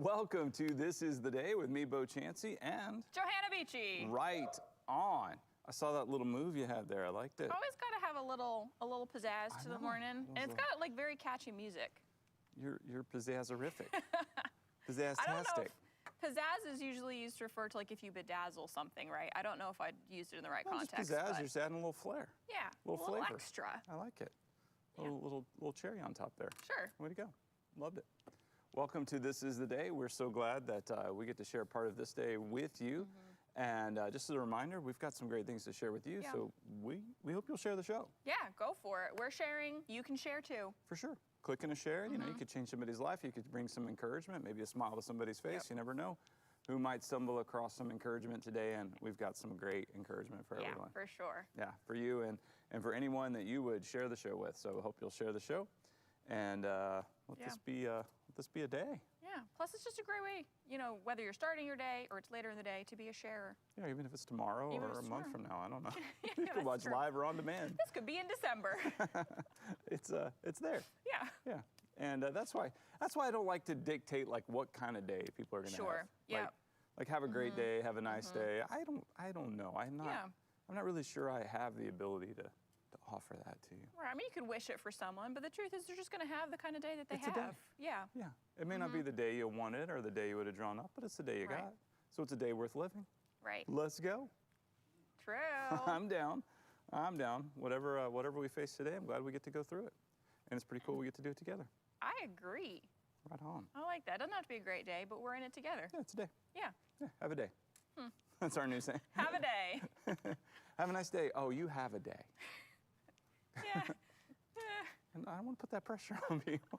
Welcome to This Is the Day with me, Bo Chansey, and Johanna Beachy. Right on. I saw that little move you had there. I liked it. Always got to have a little pizzazz to the morning, and it's got like very catchy music. You're pizzazzerific. Pizzazz-tastic. I don't know if pizzazz is usually used to refer to like if you bedazzle something, right? I don't know if I'd used it in the right context. Just pizzazz, you're just adding a little flair. Yeah, a little flavor. Extra. I like it. Yeah. Little cherry on top there. Sure. Way to go. Loved it. Welcome to This Is the Day. We're so glad that we get to share part of this day with you. And just as a reminder, we've got some great things to share with you, so we hope you'll share the show. Yeah, go for it. We're sharing. You can share too. You For sure. Clicking a share, you know, you could change somebody's life. You could bring some encouragement, maybe a smile to somebody's face. Yep. You never know who might stumble across some encouragement today, and we've got some great encouragement for everyone. Yeah, for sure. Yeah, for you and for anyone that you would share the show with. So I hope you'll share the show, and let this be a day. Yeah. Plus, it's just a great way, you know, whether you're starting your day or it's later in the day, to be a sharer. Yeah, even if it's tomorrow Even or if a it's month tomorrow. from now, I don't know. Yeah, You can watch true. live or on demand. This could be in December. It's there. Yeah. Yeah, and that's why I don't like to dictate like what kind of day people are going to have. Sure. Yeah. Like have a great day, have a nice day. I don't know. I'm not really sure I have the ability to offer that to you. Right. I mean, you could wish it for someone, but the truth is they're just going to have the kind of day that they It's a day. have. Yeah. Yeah. It may not be the day you wanted or the day you would have drawn up, but it's the day you Right. got. So it's a day worth living. Right. Let's go. True. I'm down. Whatever we face today, I'm glad we get to go through it. And it's pretty cool we get to do it together. I agree. Right on. I like that. It doesn't have to be a great day, but we're in it together. Yeah, it's a day. Yeah. Yeah, have a day. That's our new saying. Have a day. Have a nice day. Oh, you have a day. Yeah. And I don't want to put that pressure on people.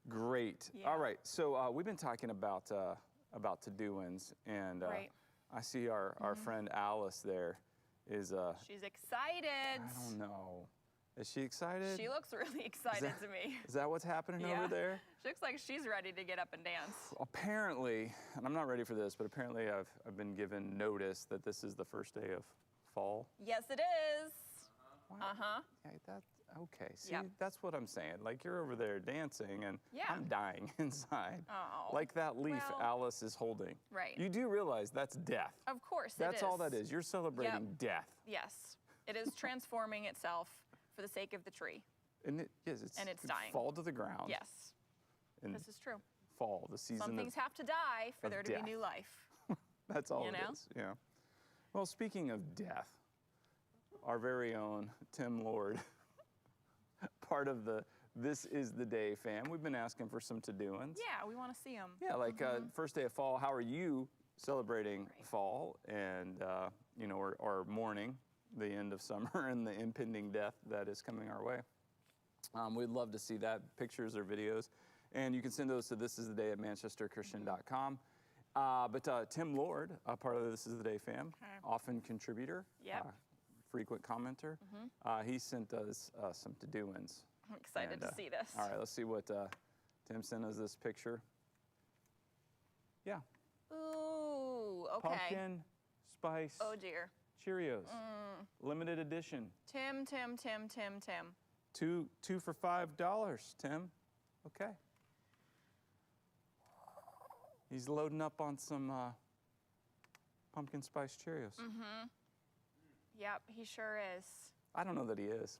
Great. Yeah. All right. So we've been talking about to-do-ins, and Right. I see our friend Alice there is. She's excited. I don't know. Is she excited? She looks really excited to me. Is that what's happening Yeah. over there? She looks like she's ready to get up and dance. Apparently, and I'm not ready for this, but apparently I've been given notice that this is the first day of fall. Yes, it is. Yeah, okay. See, Yep. that's what I'm saying. Like, you're over there dancing, and Yeah. I'm dying inside. Oh. Like that leaf Well, Alice is holding. right. You do realize that's death. Of course it That's is. all that is. You're celebrating Yep. death. Yes. It is transforming itself for the sake of the tree. And it's And it's it dying. fall to the ground. Yes. And This is true. fall, the season Some things have to die for of there to death. be new life. That's all you it know? is. Yeah. Well, speaking of death, our very own Tim Lord, part of the This Is the Day fam, we've been asking for some to-do-ins. Yeah, we want to see them. Yeah, like first day of fall, how are you celebrating fall and, or mourning the end of summer and the impending death that is coming our way? We'd love to see that, pictures or videos. And you can send those to thisistheday@manchesterchristian.com. But Tim Lord, a part of the This Is the Day fam, often contributor, Yep. frequent commenter, he sent us some to-do-ins. I'm excited to see this. All right, let's see what Tim sent us this picture. Yeah. Ooh, okay. Pumpkin spice Oh dear. Cheerios. Limited edition. Tim. 2 for $5, Tim. Okay. He's loading up on some pumpkin spice Cheerios. Yep, he sure is. I don't know that he is.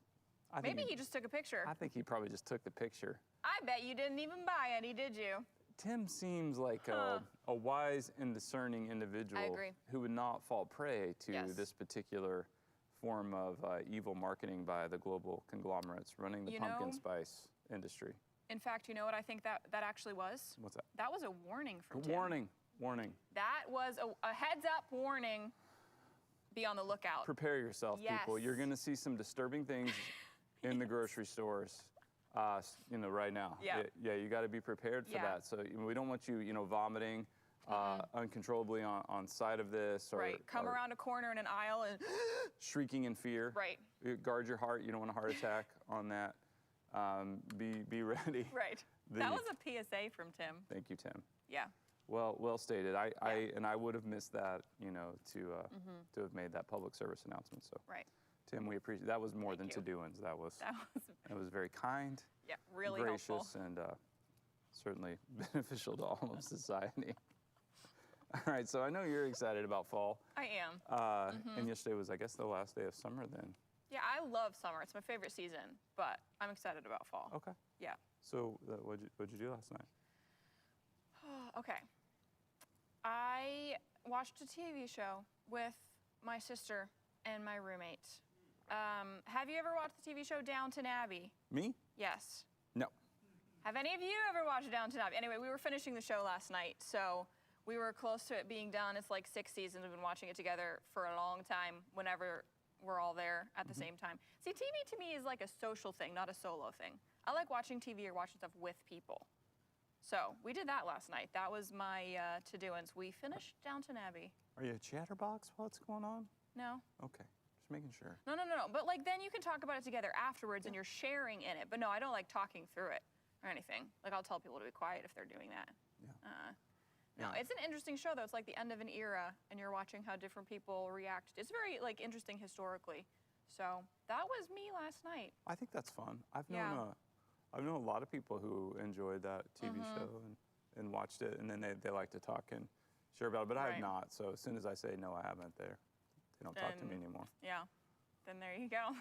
I think Maybe he just took a picture. I think he probably just took the picture. I bet you didn't even buy any, did you? Tim seems like a wise and discerning individual I agree. who would not fall prey to Yes. this particular form of evil marketing by the global conglomerates running the You pumpkin know- spice industry. In fact, you know what I think that actually was? What's that? That was a warning from Tim. Warning. That was a heads up warning. Be on the lookout. Prepare yourself, people. Yes. You're going to see some disturbing things in the grocery stores, right now. Yeah. Yeah, you got to be prepared for Yeah. that. So we don't want you, vomiting uncontrollably on side of this, or, Right. Come or around a corner in an aisle and shrieking in fear. Right. Guard your heart. You don't want a heart attack on that. Be ready. right. That was a PSA from Tim. Thank you, Tim. Yeah. Well stated. I would have missed that, to have made that public service announcement. So, Right. Tim, we appreciate that. Was more Thank than you. to-doings. That was That was it was very kind, really gracious, helpful. and certainly beneficial to all of society. All right, so I know you're excited about fall. I am. And yesterday was, I guess, the last day of summer then. Yeah, I love summer. It's my favorite season, but I'm excited about fall. Okay. Yeah. So what'd you do last night? Okay. I watched a TV show with my sister and my roommate. Have you ever watched the TV show Downton Abbey? Me? Yes. No. Have any of you ever watched Downton Abbey? Anyway, we were finishing the show last night, so we were close to it being done. It's like 6 seasons. We've been watching it together for a long time whenever we're all there at the same time. See, TV to me is like a social thing, not a solo thing. I like watching TV or watching stuff with people. So we did that last night. That was my to-do-ins. We finished Downton Abbey. Are you a chatterbox while it's going on? No. Okay, just making sure. No. But like then you can talk about it together afterwards and you're sharing in it. But no, I don't like talking through it or anything. Like I'll tell people to be quiet if they're doing that. Yeah. No, it's an interesting show though. It's like the end of an era and you're watching how different people react. It's very like interesting historically. So that was me last night. I think that's fun. I've known a lot of people who enjoyed that TV show and watched it, and then they like to talk and share about it, but I have not. So as soon as I say no, I haven't, they don't talk to me anymore. Yeah, then there you go.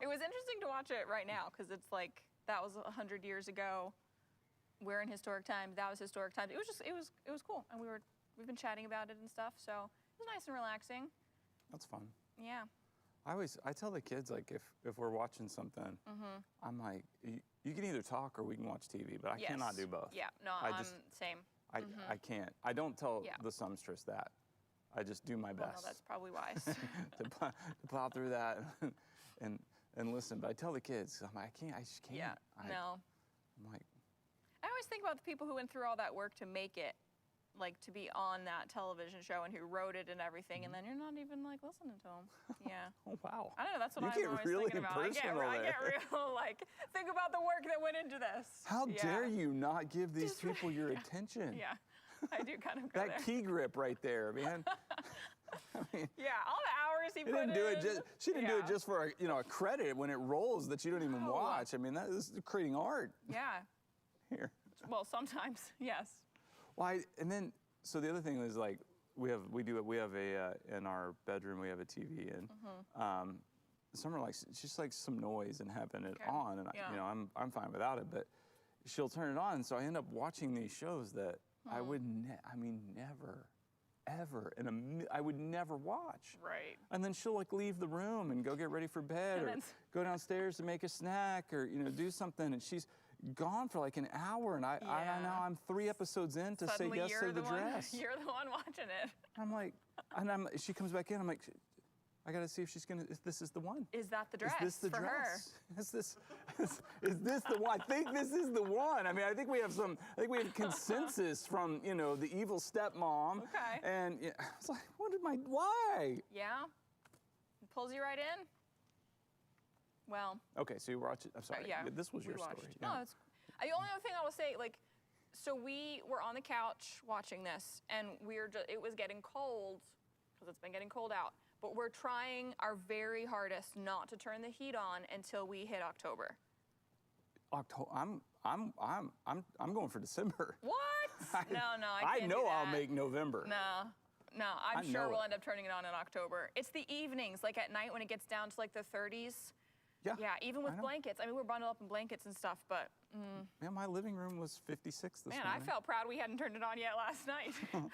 It was interesting to watch it right now because it's like that was 100 years ago. We're in historic times. That was historic times. It was cool, and we've been chatting about it and stuff. So it was nice and relaxing. That's fun. Yeah. I tell the kids, like, if we're watching something, I'm like, you can either talk or we can watch TV, but I cannot do both. Yeah, no, same. I can't. I don't tell the sumstress that. I just do my best. Well, no, that's probably wise. to plow through that and listen. But I tell the kids, I'm like, I just can't. Yeah, no. I'm like, I always think about the people who went through all that work to make it, like to be on that television show and who wrote it and everything, and then you're not even like listening to them. Yeah. Oh wow. I don't know. That's what You I'm get always really thinking about. personal I get real like think about the work that went into this. How dare you not give these people your attention? Yeah, I do kind of go That there. key grip right there, man. I mean, Yeah, all the hours he she put didn't do it in. just. She didn't do it just for a credit when it rolls that you don't even watch. I mean, that is creating art. Yeah. Here. Well, sometimes, yes. Well, so the other thing is like we have in our bedroom we have a TV and Summer likes just like some noise and having it on, and I'm fine without it, but she'll turn it on, so I end up watching these shows that I would never ever I would never watch. Right. And then she'll like leave the room and go get ready for bed or go downstairs to make a snack or do something, and she's gone for like an hour, and I'm 3 episodes in to Suddenly say yes to the dress. You're the one watching it. I'm like, she comes back in. I'm like, I got to see if this is the one. Is that the dress Is this the for dress? Is this the one? I think this is the one. I mean, I think we have consensus from the evil stepmom. Okay. And it's like, why? Yeah. It pulls you right in. Well. Okay, so you watch it. I'm sorry. Yeah. This was your watched. story. No, it's. The only other thing I will say, like, so we were on the couch watching this, and it was getting cold because it's been getting cold out. But we're trying our very hardest not to turn the heat on until we hit October. October. I'm going for December. What? No, I can't know do that. I'll make November. No, I'm sure we'll end up turning it on in October. It's the evenings, like at night when it gets down to like the 30s. Yeah. Yeah, even with blankets. I mean, we're bundled up in blankets and stuff, but. Man, my living room was 56 this morning. Man, I felt proud we hadn't turned it on yet last night.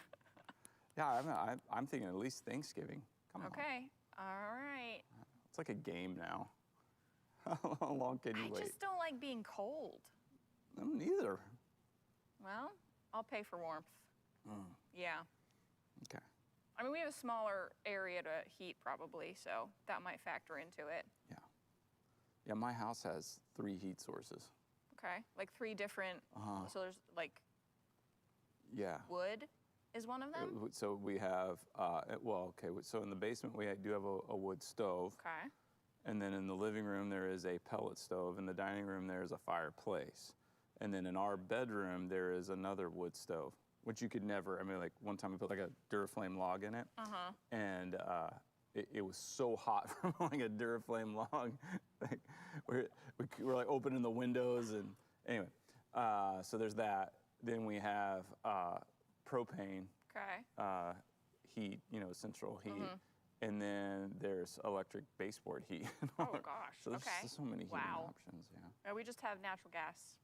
Yeah, I'm thinking at least Thanksgiving. Come on. Okay, all right. It's like a game now. How long can you wait? I just don't like being cold. I don't either. Well, I'll pay for warmth. Yeah. Okay. I mean, we have a smaller area to heat probably, so that might factor into it. Yeah. Yeah, my house has 3 heat sources. Okay, like 3 different, so there's like wood is one of them? So we have, so in the basement we do have a wood stove. Okay. And then in the living room there is a pellet stove. In the dining room there is a fireplace. And then in our bedroom there is another wood stove, which you could never, I mean, like one time we put like a Duraflame log in it. And it was so hot from like a Duraflame log. Like, we're like opening the windows and anyway. So there's that. Then we have propane Okay. heat, central heat. And then there's electric baseboard heat. Oh gosh. So there's Okay. so many heating Wow. options, yeah. We just have natural gas.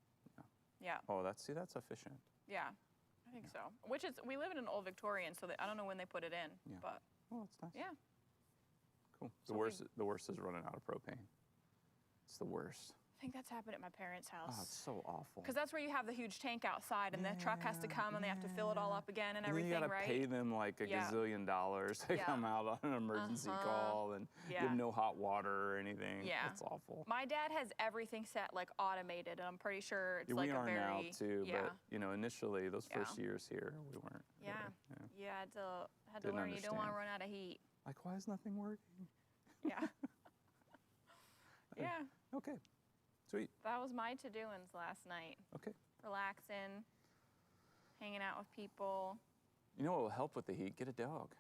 Yeah. Oh, that's efficient. Yeah. I think so. Which is, we live in an old Victorian, so I don't know when they put it in, Yeah. but Oh, that's nice. yeah. Cool. So The worst is running out of propane. It's the worst. I think that's happened at my parents' Oh, house. it's so awful. Because that's where you have the huge tank outside, and the truck has to come, and they have to fill it all up again and everything, then you gotta right? pay them like a gazillion dollars to Yeah. come out on an emergency call, and you Yeah. have no hot water or anything. Yeah. It's awful. My dad has everything set like automated, and I'm pretty sure it's Yeah, like we a are very now too, yeah. but initially those Yeah. first years here, we weren't. Yeah. really, You had to Didn't learn. You don't want to understand. run out of heat. Like, why is nothing working? Yeah. Yeah. Okay, sweet. That was my to-doings last night. Okay. Relaxing, hanging out with people. You know what will help with the heat? Get a dog.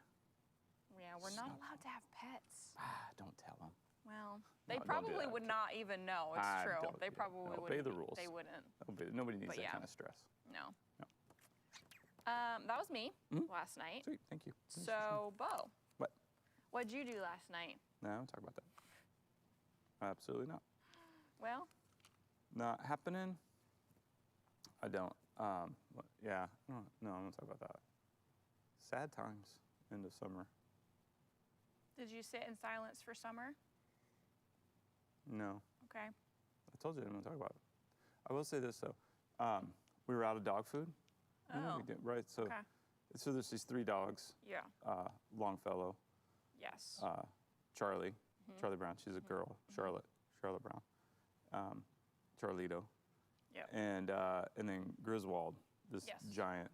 Yeah, we're not allowed to have pets. Don't tell them. Well, they No, don't do probably that. would not even know. It's Ah, true. don't They do that. probably No, wouldn't. obey the rules. They wouldn't. Nobody needs But that yeah. kind of stress. No. No. That was me last night. Sweet, thank you. So, Bo, What? what'd you do last night? No, don't talk about that. Absolutely not. Well, Not happening. I don't. Yeah. No, I'm gonna talk about that. Sad times. End of summer. did you sit in silence for summer? No. Okay. I told you I didn't want to talk about it. I will say this though. We were out of dog food. You know, Oh. we did, right. So, Okay. so there's these 3 dogs. Yeah. Longfellow, Yes. Charlie, Charlie Brown. She's a girl. Charlotte Brown. Charlito. Yep. And then Griswold, this Yes. giant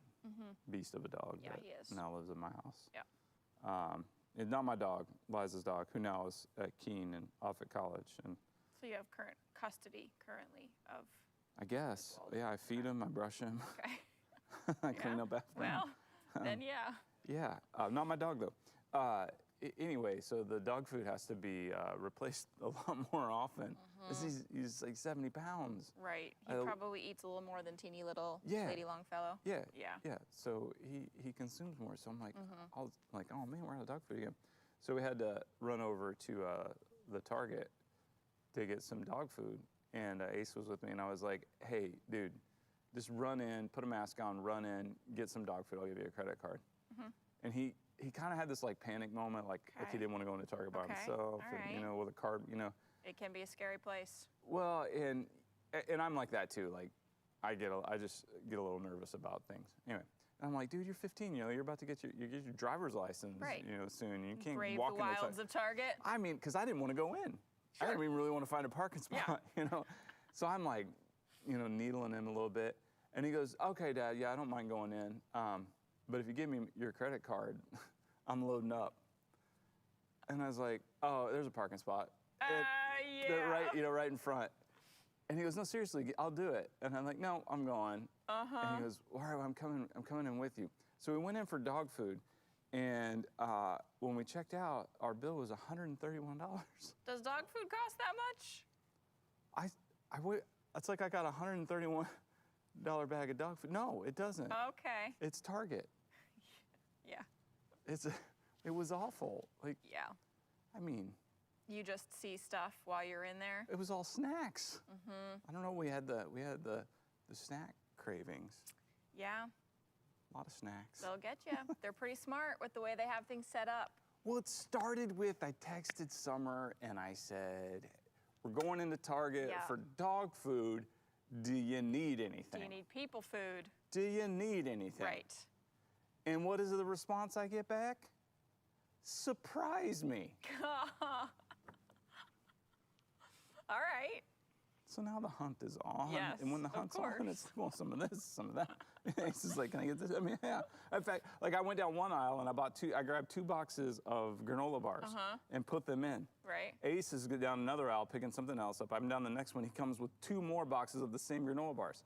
beast of a dog Yeah, that he is. now lives in my house. Yeah. It's not my dog, Liza's dog, who now is at Keene and off at college. And So you have current custody currently of. I guess, Griswold. yeah, I feed him, I brush him, Okay. I clean Yeah. up after him. Well, then yeah. Yeah, not my dog though. Anyway, so the dog food has to be replaced a lot more often. 'Cause he's like 70 pounds. Right. He I- probably eats a little more than teeny little Yeah. Lady Longfellow. Yeah. Yeah. Yeah. So he consumes more. So I'm like, I was like, oh man, we're out of dog food again. So we had to run over to the Target to get some dog food, and Ace was with me, and I was like, hey, dude, just run in, put a mask on, run in, get some dog food. I'll give you a credit card. And he kind of had this like panic moment, like he Okay. didn't want to go into Target by Okay. himself, All and, right. with a card, It can be a scary place. Well, and I'm like that too. Like, I just get a little nervous about things. Anyway, and I'm like, dude, you're 15. You're about to get your driver's license. Right. Soon. You can't Brave walk the in the wilds of Target. I mean, because I didn't want to go in. I didn't even really want to find a parking spot. So I'm like, needling him a little bit, and he goes, okay, Dad, yeah, I don't mind going in, but if you give me your credit card, I'm loading up. And I was like, oh, there's a parking spot. They're Yeah. right in front. And he goes, no, seriously, I'll do it. And I'm like, no, I'm going. And he goes, all right, well, I'm coming in with you. So we went in for dog food, and when we checked out, our bill was $131. Does dog food cost that much? It's like I got a $131 bag of dog food. No, it doesn't. Okay. It's Target. Yeah. It was awful. Like, Yeah. I mean, You just see stuff while you're in there. it was all snacks. I don't know. We had the snack cravings. Yeah. A lot of snacks. They'll get you. They're pretty smart with the way they have things set up. Well, it started with I texted Summer and I said, we're going into Target Yeah. for dog food. Do you need anything? Do you need people food? Do you need anything? Right. And what is the response I get back? Surprise me. All right. So now the hunt is on. Yes, And when the of hunt's on, course. it's well, some of this, some of that. It's just like, can I get this? I mean, yeah. In fact, like I went down one aisle and I grabbed 2 boxes of granola bars and put them in. Right. Ace is down another aisle picking something else up. I'm down the next one. He comes with 2 more boxes of the same granola bars.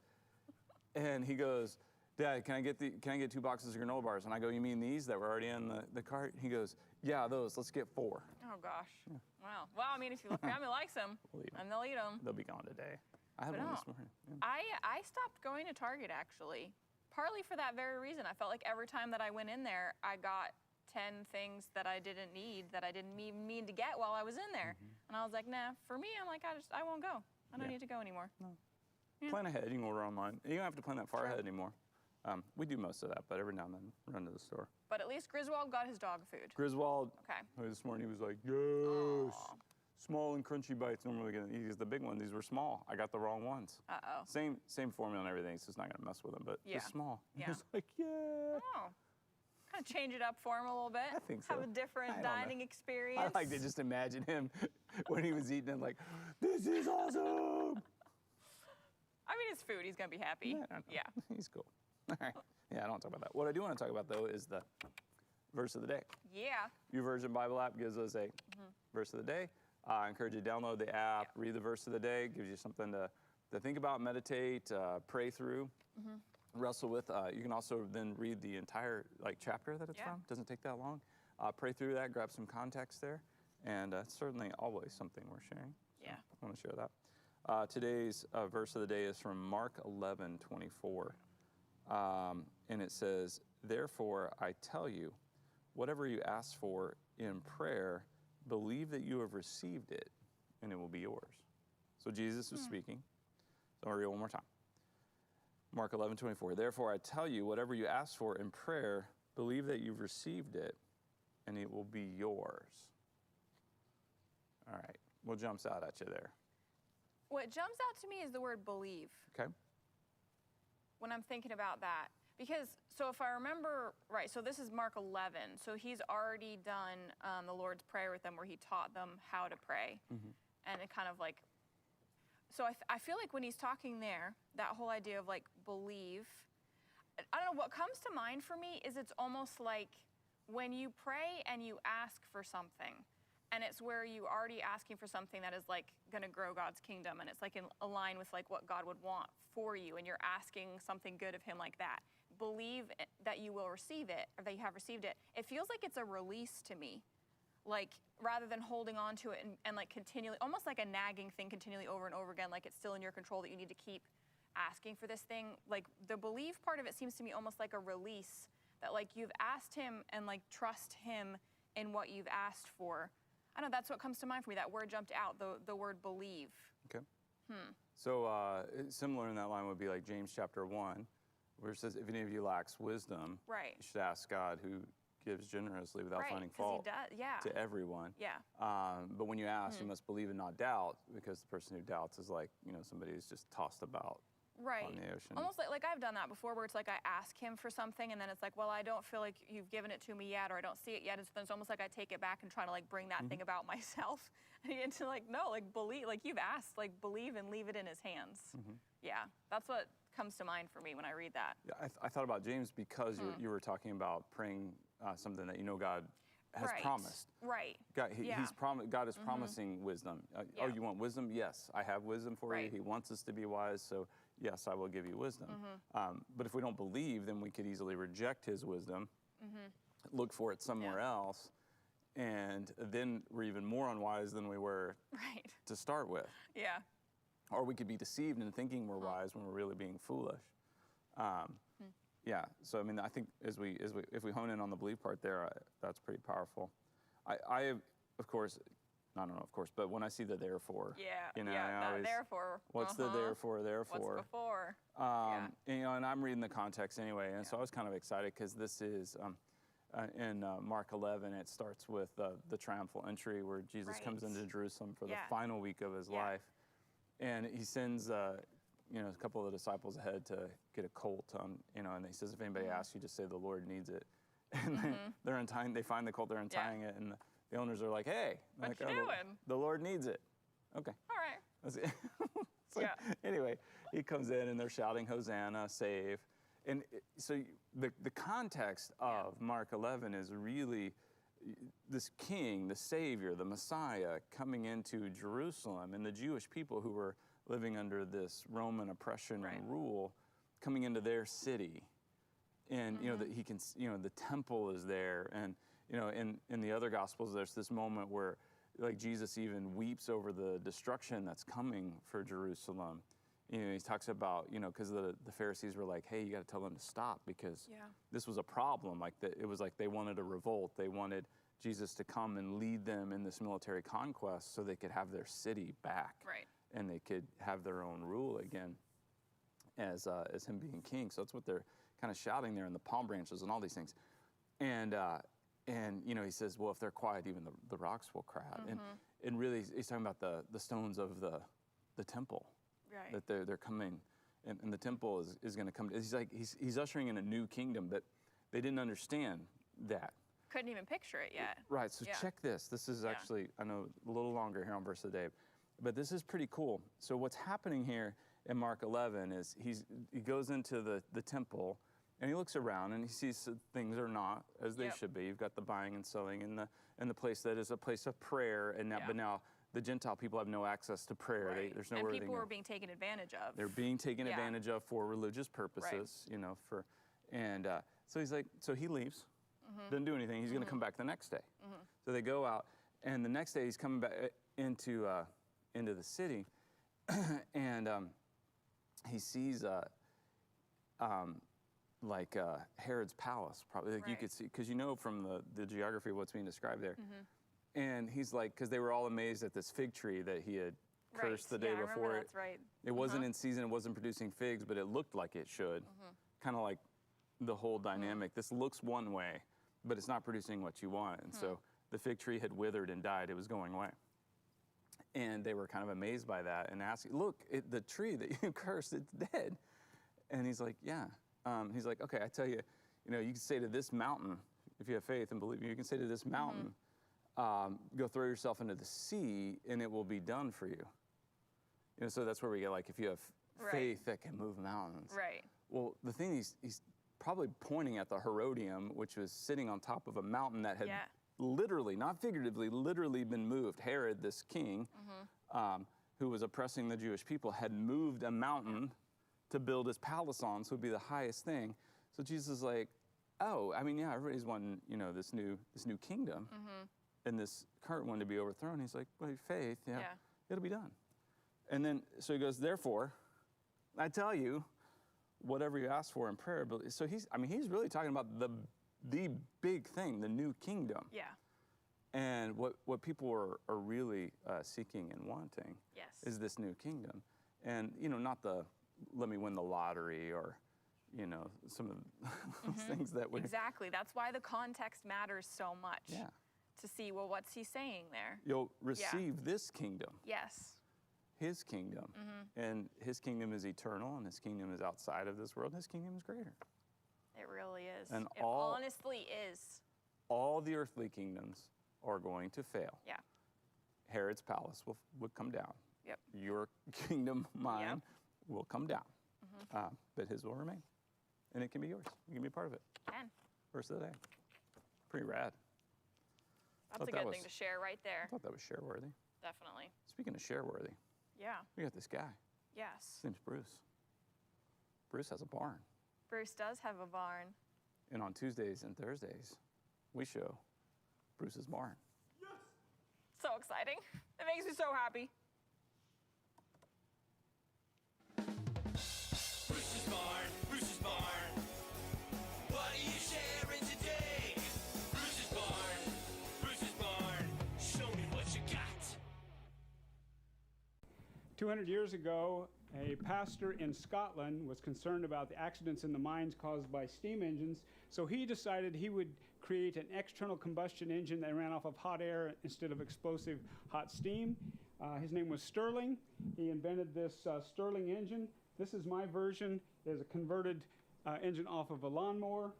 And he goes, Dad, can I get 2 boxes of granola bars? And I go, you mean these that were already in the cart? He goes, yeah, those. Let's get 4. Oh gosh. Wow. Well, I mean, if your family likes them, We'll eat 'em. and they'll eat them. They'll be gone today. I had But one no. this morning. Yeah. I stopped going to Target actually, partly for that very reason. I felt like every time that I went in there, I got 10 things that I didn't need, that I didn't even mean to get while I was in there. And I was like, nah, for me, I'm like, I won't go. I don't Yeah. need to go anymore. No. Yeah. Plan ahead. You can order online. You don't have to plan that far True. ahead anymore. We do most of that, but every now and then run to the store. But at least Griswold got his dog food. Griswold, Okay. this morning he was like, yes. Aw. Small and crunchy bites. Normally he's the big one. These were small. I got the wrong ones. Uh-oh. Same formula and everything, so it's not going to mess with them, but Yeah. just small. Yeah. He was like, yeah. Oh. Kind of change it up for him a little bit. I think so. Have a different I don't know. dining experience. I like to just imagine him when he was eating it like, this is awesome. I mean, it's food. He's going to be happy. I don't know. Yeah. He's cool. All right. Yeah, I don't want to talk about that. What I do want to talk about, though, is the verse of the day. Yeah. YouVersion Bible app gives us a verse of the day. I encourage you to download the app, read the verse of the day, gives you something to think about, meditate, pray through, wrestle with. You can also then read the entire chapter that it's from. Doesn't take that long. Pray through that, grab some context there, and certainly always something we're sharing. Yeah. I want to share that. Today's verse of the day is from Mark 11:24, and it says, "Therefore I tell you, whatever you ask for in prayer, believe that you have received it, and it will be yours." So Jesus was speaking. So I'll read it one more time. Mark 11:24. "Therefore I tell you, whatever you ask for in prayer, believe that you've received it, and it will be yours." All right. What jumps out at you there? What jumps out to me is the word believe Okay. when I'm thinking about that. Because, so if I remember right, so this is Mark 11. So he's already done the Lord's Prayer with them where he taught them how to pray. And it kind of so I feel like when he's talking there, that whole idea of believe, I don't know, what comes to mind for me is it's almost like when you pray and you ask for something, and it's where you already asking for something that is going to grow God's kingdom, and it's in line with what God would want for you, and you're asking something good of him like that. Believe that you will receive it, or that you have received it. It feels like it's a release to me. Rather than holding on to it and continually, almost like a nagging thing continually over and over again, it's still in your control that you need to keep asking for this thing. The believe part of it seems to me almost like a release, that you've asked him and trust him in what you've asked for. I don't know, that's what comes to mind for me. That word jumped out, the word believe. Okay. So similar in that line would be James chapter 1, where it says, if any of you lacks wisdom, Right. you should ask God, who gives generously without Right, finding 'cause fault he does, yeah. to everyone. Yeah. But when you ask, you must believe and not doubt, because the person who doubts is somebody who's just tossed about Right. on the ocean. Almost like I've done that before, where it's I ask him for something, and then it's well, I don't feel like you've given it to me yet, or I don't see it yet. And so then it's almost like I take it back and try to bring that thing about myself. And into no, believe, you've asked, believe and leave it in his hands. Yeah, that's what comes to mind for me when I read that. Yeah, I thought about James because you were talking about praying something that God has Right. promised. Right. God, Yeah. God is promising wisdom. Oh, Yeah. you want wisdom? Yes, I have wisdom for you. Right. He wants us to be wise, so yes, I will give you wisdom. But if we don't believe, then we could easily reject his wisdom, look for it somewhere else, and then we're even more unwise than we were Right. to start with. Yeah. Or we could be deceived in thinking we're wise when we're really being foolish. Yeah. So I mean, I think if we hone in on the belief part there, that's pretty powerful. I of course, I don't know, of course, but when I see the therefore, Yeah. I that always, therefore. what's the therefore? Therefore. What's before? And, and I'm reading the context anyway, and so I was kind of excited because this is in Mark 11. It starts with the triumphal entry where Jesus comes Right. into Jerusalem for the Yeah. final week of his life, and he sends a couple of the disciples ahead to get a colt, and he says, if anybody asks you, just say the Lord needs it. And they're untying. They find the colt. They're untying it, and the owners are like, "Hey, What you "Oh, doing?" The Lord needs it." Okay. All right. That's it. It's anyway, he comes in and they're shouting, "Hosanna, save." And so the context of Mark 11 is really this king, the Savior, the Messiah, coming into Jerusalem, and the Jewish people who were living under this Roman oppression and rule, coming into their city. And that he can, the temple is there, and in the other Gospels, there's this moment where, Jesus even weeps over the destruction that's coming for Jerusalem. he talks about, because the Pharisees were like, hey, you got to tell them to stop because this was a problem. Like it was like they wanted a revolt. They wanted Jesus to come and lead them in this military conquest so they could have their city back. Right. And they could have their own rule again as him being king. So that's what they're kind of shouting there in the palm branches and all these things. And he says, well, if they're quiet, even the rocks will cry out. And really, he's talking about the stones of the temple. Right. That they're coming, and the temple is going to come. He's like he's ushering in a new kingdom, but they didn't understand that. Couldn't even picture it yet. Right. So check this. This is actually, I know, a little longer here on Verse of the Day, but this is pretty cool. So what's happening here in Mark 11 is he goes into the temple. And he looks around and he sees things are not as they should be. You've got the buying and selling in the place that is a place of prayer, and now, but now the Gentile people have no access to prayer. Right. There's nowhere and people are being taken advantage of. They're being taken advantage of for religious purposes, so he's like, so he leaves, doesn't do anything. He's going to come back the next day. So they go out, and the next day he's coming back into the city, and he sees Herod's palace, probably. Like you could see, because from the geography of what's being described there. And he's like, because they were all amazed at this fig tree that he had cursed the day before. That's right. It wasn't in season, it wasn't producing figs, but it looked like it should. Kind of like the whole dynamic. This looks one way, but it's not producing what you want. And so the fig tree had withered and died. It was going away. And they were kind of amazed by that and asking, look, the tree that you cursed, it's dead. And he's like, yeah. He's like, okay, I tell you, you can say to this mountain, if you have faith and believe, you can say to this mountain, go throw yourself into the sea, and it will be done for you. So that's where we get, like, if you have faith that can move mountains. Right. Well, the thing he's probably pointing at the Herodium, which was sitting on top of a mountain that had literally, not figuratively, literally been moved. Herod, this king, who was oppressing the Jewish people, had moved a mountain to build his palace on, so it would be the highest thing. So Jesus is like, oh, I mean, everybody's wanting, this new kingdom, and this current one to be overthrown. He's like, well, faith, it'll be done. And then, so he goes, therefore, I tell you, whatever you ask for in prayer. So he's really talking about the big thing, the new kingdom. Yeah. And what people are really seeking and wanting is this new kingdom. And, not let me win the lottery or, some of those things that we... Exactly. That's why the context matters so much. Yeah. To see, well, what's he saying there? You'll receive this kingdom. Yes. His kingdom. And his kingdom is eternal, and his kingdom is outside of this world, and his kingdom is greater. It really is. And it honestly is. All the earthly kingdoms are going to fail. Yeah. Herod's palace would come down. Yep. Your kingdom, mine, will come down. But his will remain. And it can be yours. You can be a part of it. Can. Verse of the day. Pretty rad. That's a good thing to share right there. I thought that was share-worthy. Definitely. Speaking of share-worthy. Yeah. We got this guy. Yes. His name's Bruce. Bruce has a barn. Bruce does have a barn. And on Tuesdays and Thursdays, we show Bruce's barn. Yes! So exciting. It makes me so happy. Bruce's barn, Bruce's barn. What are you sharing today? Bruce's barn. Show me what you got. 200 years ago, a pastor in Scotland was concerned about the accidents in the mines caused by steam engines, so he decided he would create an external combustion engine that ran off of hot air instead of explosive hot steam. His name was Stirling. He invented this Stirling engine. This is my version. It is a converted engine off of a lawnmower,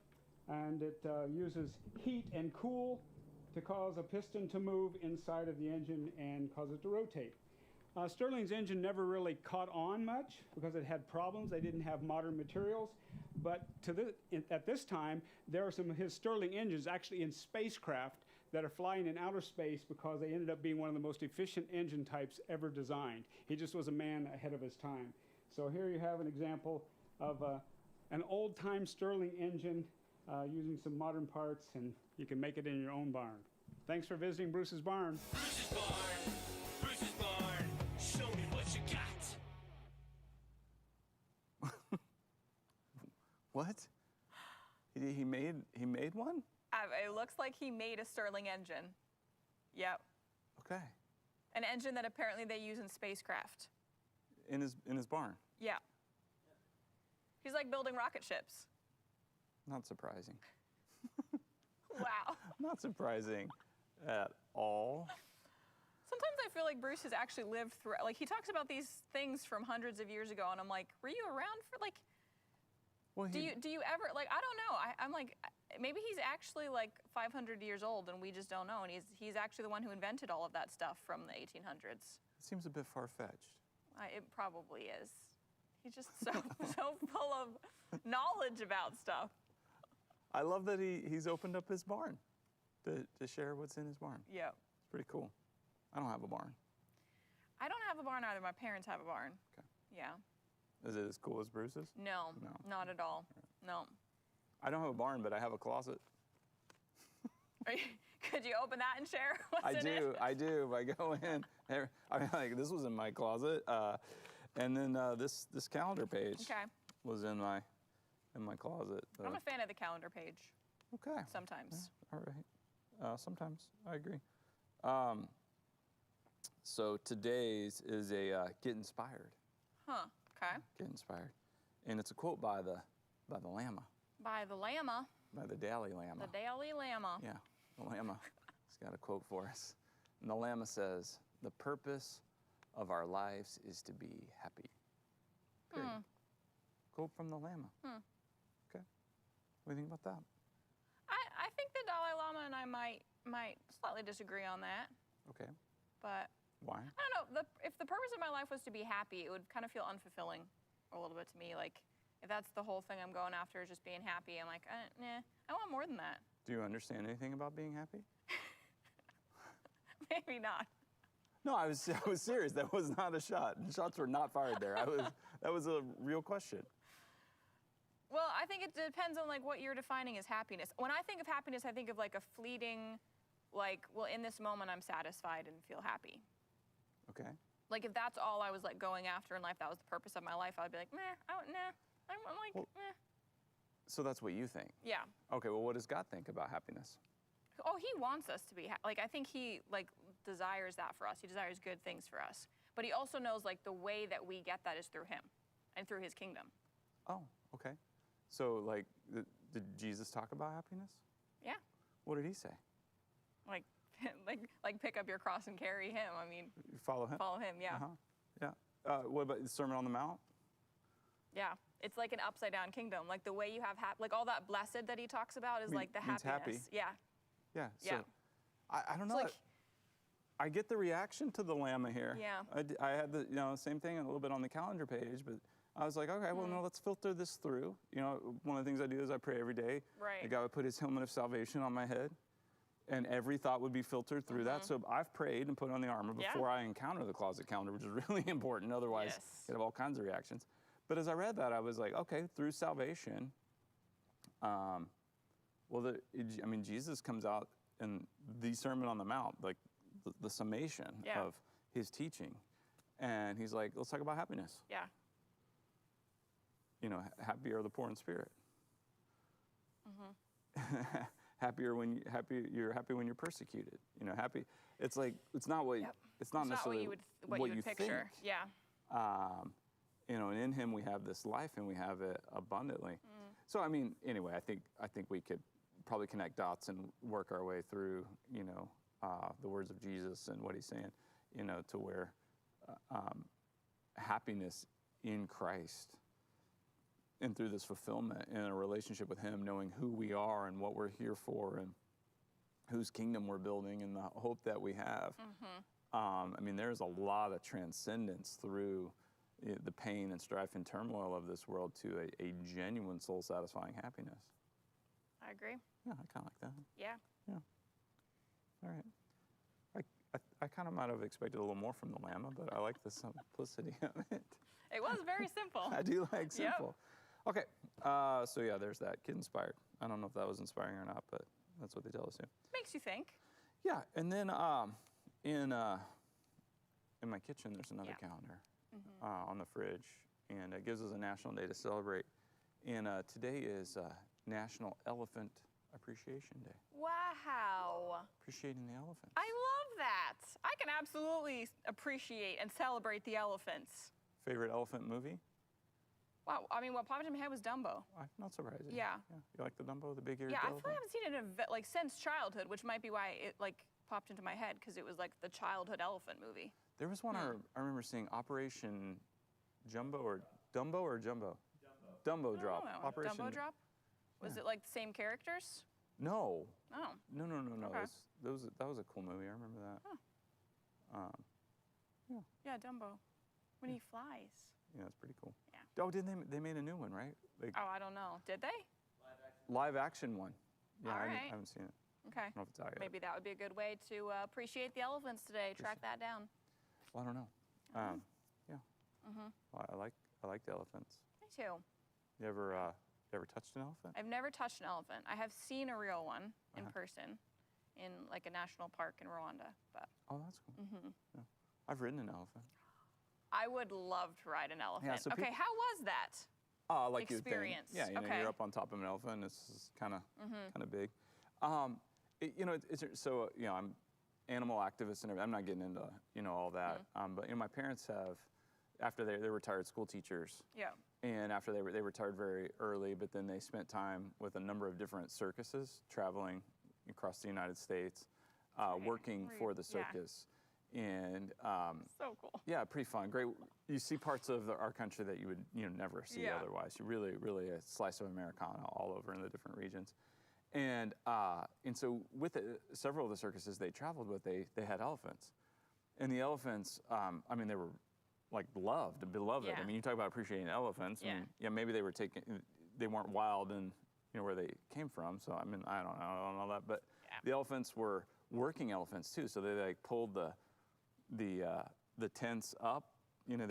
and it uses heat and cool to cause a piston to move inside of the engine and cause it to rotate. Stirling's engine never really caught on much because it had problems. They didn't have modern materials. But at this time, there are some of his Stirling engines actually in spacecraft that are flying in outer space because they ended up being one of the most efficient engine types ever designed. He just was a man ahead of his time. So here you have an example of an old-time Stirling engine using some modern parts, and you can make it in your own barn. Thanks for visiting Bruce's barn. Bruce's barn. Bruce's barn. Show me what you got. What? He made one? It looks like he made a Stirling engine. Yep. Okay. An engine that apparently they use in spacecraft. In his barn. Yeah. He's like building rocket ships. Not surprising. Wow. Not surprising at all. Sometimes I feel like Bruce has actually lived through, like, he talks about these things from hundreds of years ago, and I'm like, were you around for, like, Well, do you ever, like, I don't know. I'm like, maybe he's actually like 500 years old and we just don't know, and he's actually the one who invented all of that stuff from the 1800s. It seems a bit far-fetched. It probably is. He's just so full of knowledge about stuff. I love that he's opened up his barn to share what's in his barn. Yeah. It's pretty cool. I don't have a barn. I don't have a barn either. My parents have a barn. Okay. Yeah. Is it as cool as Bruce's? No, No. not at all. No. I don't have a barn, but I have a closet. Could you open that and share what's in it? I do. I go in. I mean, like, this was in my closet, and then this calendar page Okay. was in my closet. I'm a fan of the calendar page Okay. sometimes. All right. Sometimes I agree. So today's is a get inspired. Huh. Okay. Get inspired, and it's a quote by the Lama, By the Lama, by the Dalai Lama. the Dalai Lama. Yeah, the Lama. He's got a quote for us, and the Lama says, "The purpose of our lives is to be happy." Period. Quote from the Lama. Okay. What do you think about that? I think the Dalai Lama and I might slightly disagree on that, Okay. but Why? I don't know. If the purpose of my life was to be happy, it would kind of feel unfulfilling a little bit to me. Like, if that's the whole thing I'm going after is just being happy, I'm like, nah, I want more than that. Do you understand anything about being happy? Maybe not. No, I was serious. That was not a shot. Shots were not fired there. That was a real question. Well, I think it depends on like what you're defining as happiness. When I think of happiness, I think of like a fleeting, like, well, in this moment I'm satisfied and feel happy. Okay. Like if that's all I was like going after in life, that was the purpose of my life, I'd be like, nah, I'm like, Well- meh. So that's what you think. Yeah. Okay. Well, what does God think about happiness? Oh, he wants us to be like, I think he like desires that for us. He desires good things for us. But he also knows like the way that we get that is through him and through his kingdom. Oh, okay. So, like, did Jesus talk about happiness? Yeah. What did he say? Like, like pick up your cross and carry him. I mean, You follow him? follow him. Yeah. Yeah. What about the Sermon on the Mount? Yeah. It's like an upside down kingdom. Like the way you have like all that blessed that he talks about is like the means happiness. happy. Yeah. Yeah. So, Yeah. I don't know. like- I get the reaction to the Lama here. Yeah. I had the same thing a little bit on the calendar page, but I was like, okay, well, no, let's filter this through. You know, one of the things I do is I pray every day. Right. The guy would put his helmet of salvation on my head, and every thought would be filtered through that. So I've prayed and put on the armor Yeah. before I encounter the closet calendar, which is really important. Otherwise, Yes. you'd have all kinds of reactions. But as I read that, I was like, okay, through salvation, Jesus comes out in the Sermon on the Mount, like the summation Yeah. of his teaching. And he's like, let's talk about happiness. Yeah. You know, happy are the poor in spirit. You're happy when you're persecuted. You know, happy. It's like it's not what Yep. it's not It's not necessarily what you would picture. think. Yeah. You know, and in him we have this life and we have it abundantly. So I mean, anyway, I think we could probably connect dots and work our way through, you know, the words of Jesus and what he's saying, you know, to where happiness in Christ and through this fulfillment in a relationship with him, knowing who we are and what we're here for and whose kingdom we're building and the hope that we have. I mean, there's a lot of transcendence through the pain and strife and turmoil of this world to a genuine soul-satisfying happiness. I agree. Yeah, I kind of like that. Yeah. All right. I kind of might have expected a little more from the Lama, but I like the simplicity of it. It was very simple. I do like simple. Okay, so yeah, there's that. Get inspired. I don't know if that was inspiring or not, but that's what they tell us to. Makes you think. Yeah, and then in my kitchen, there's another Yeah. calendar on the fridge, and it gives us a national day to celebrate And today is National Elephant Appreciation Day. Wow. Appreciating the elephants. I love that. I can absolutely appreciate and celebrate the elephants. Favorite elephant movie? Wow. I mean, what popped into my head was Dumbo. Not surprising. Yeah. You like the Dumbo, the big-eared Yeah, I elephant? probably haven't seen it in like since childhood, which might be why it like popped into my head because it was like the childhood elephant movie. There was one I remember seeing, Operation Jumbo or Dumbo or Jumbo? Dumbo Drop. Oh, Operation Dumbo Drop? Was it like the same characters? No. Oh. No. Okay. That was a cool movie. I remember that. Yeah, Dumbo. When he flies. Yeah, that's pretty cool. Yeah. Oh, didn't they made a new one, right? Like Oh, I don't know. Did they? live action one. Yeah, All I right. haven't seen it. Okay. I don't know if it's out yet. Maybe that would be a good way to appreciate the elephants today. Track that down. Well, I don't know. Yeah. Well, I like the elephants. Me too. You ever touched an elephant? I've never touched an elephant. I have seen a real one in person in like a national park in Rwanda, but Oh, that's cool. Yeah. I've ridden an elephant. I would love to ride an elephant. so okay, peop- how was that? Like you'd think. Experience. Yeah, Okay. you're up on top of an elephant. It's kind of big. I'm animal activist and everything. I'm not getting into all that. But my parents have, after they're retired school teachers. Yeah. And after they retired very early, but then they spent time with a number of different circuses, traveling across the United States, working for the circus. And So cool. yeah, pretty fun. Great. You see parts of our country that you would never see Yeah. otherwise. You really a slice of Americana all over in the different regions. And so with several of the circuses they traveled with, they had elephants. And the elephants, they were like beloved. Yeah. I mean, you talk about appreciating elephants. Yeah. And maybe they weren't wild and where they came from. So I don't know that. But the elephants were working elephants too. So they like pulled the tents up. They were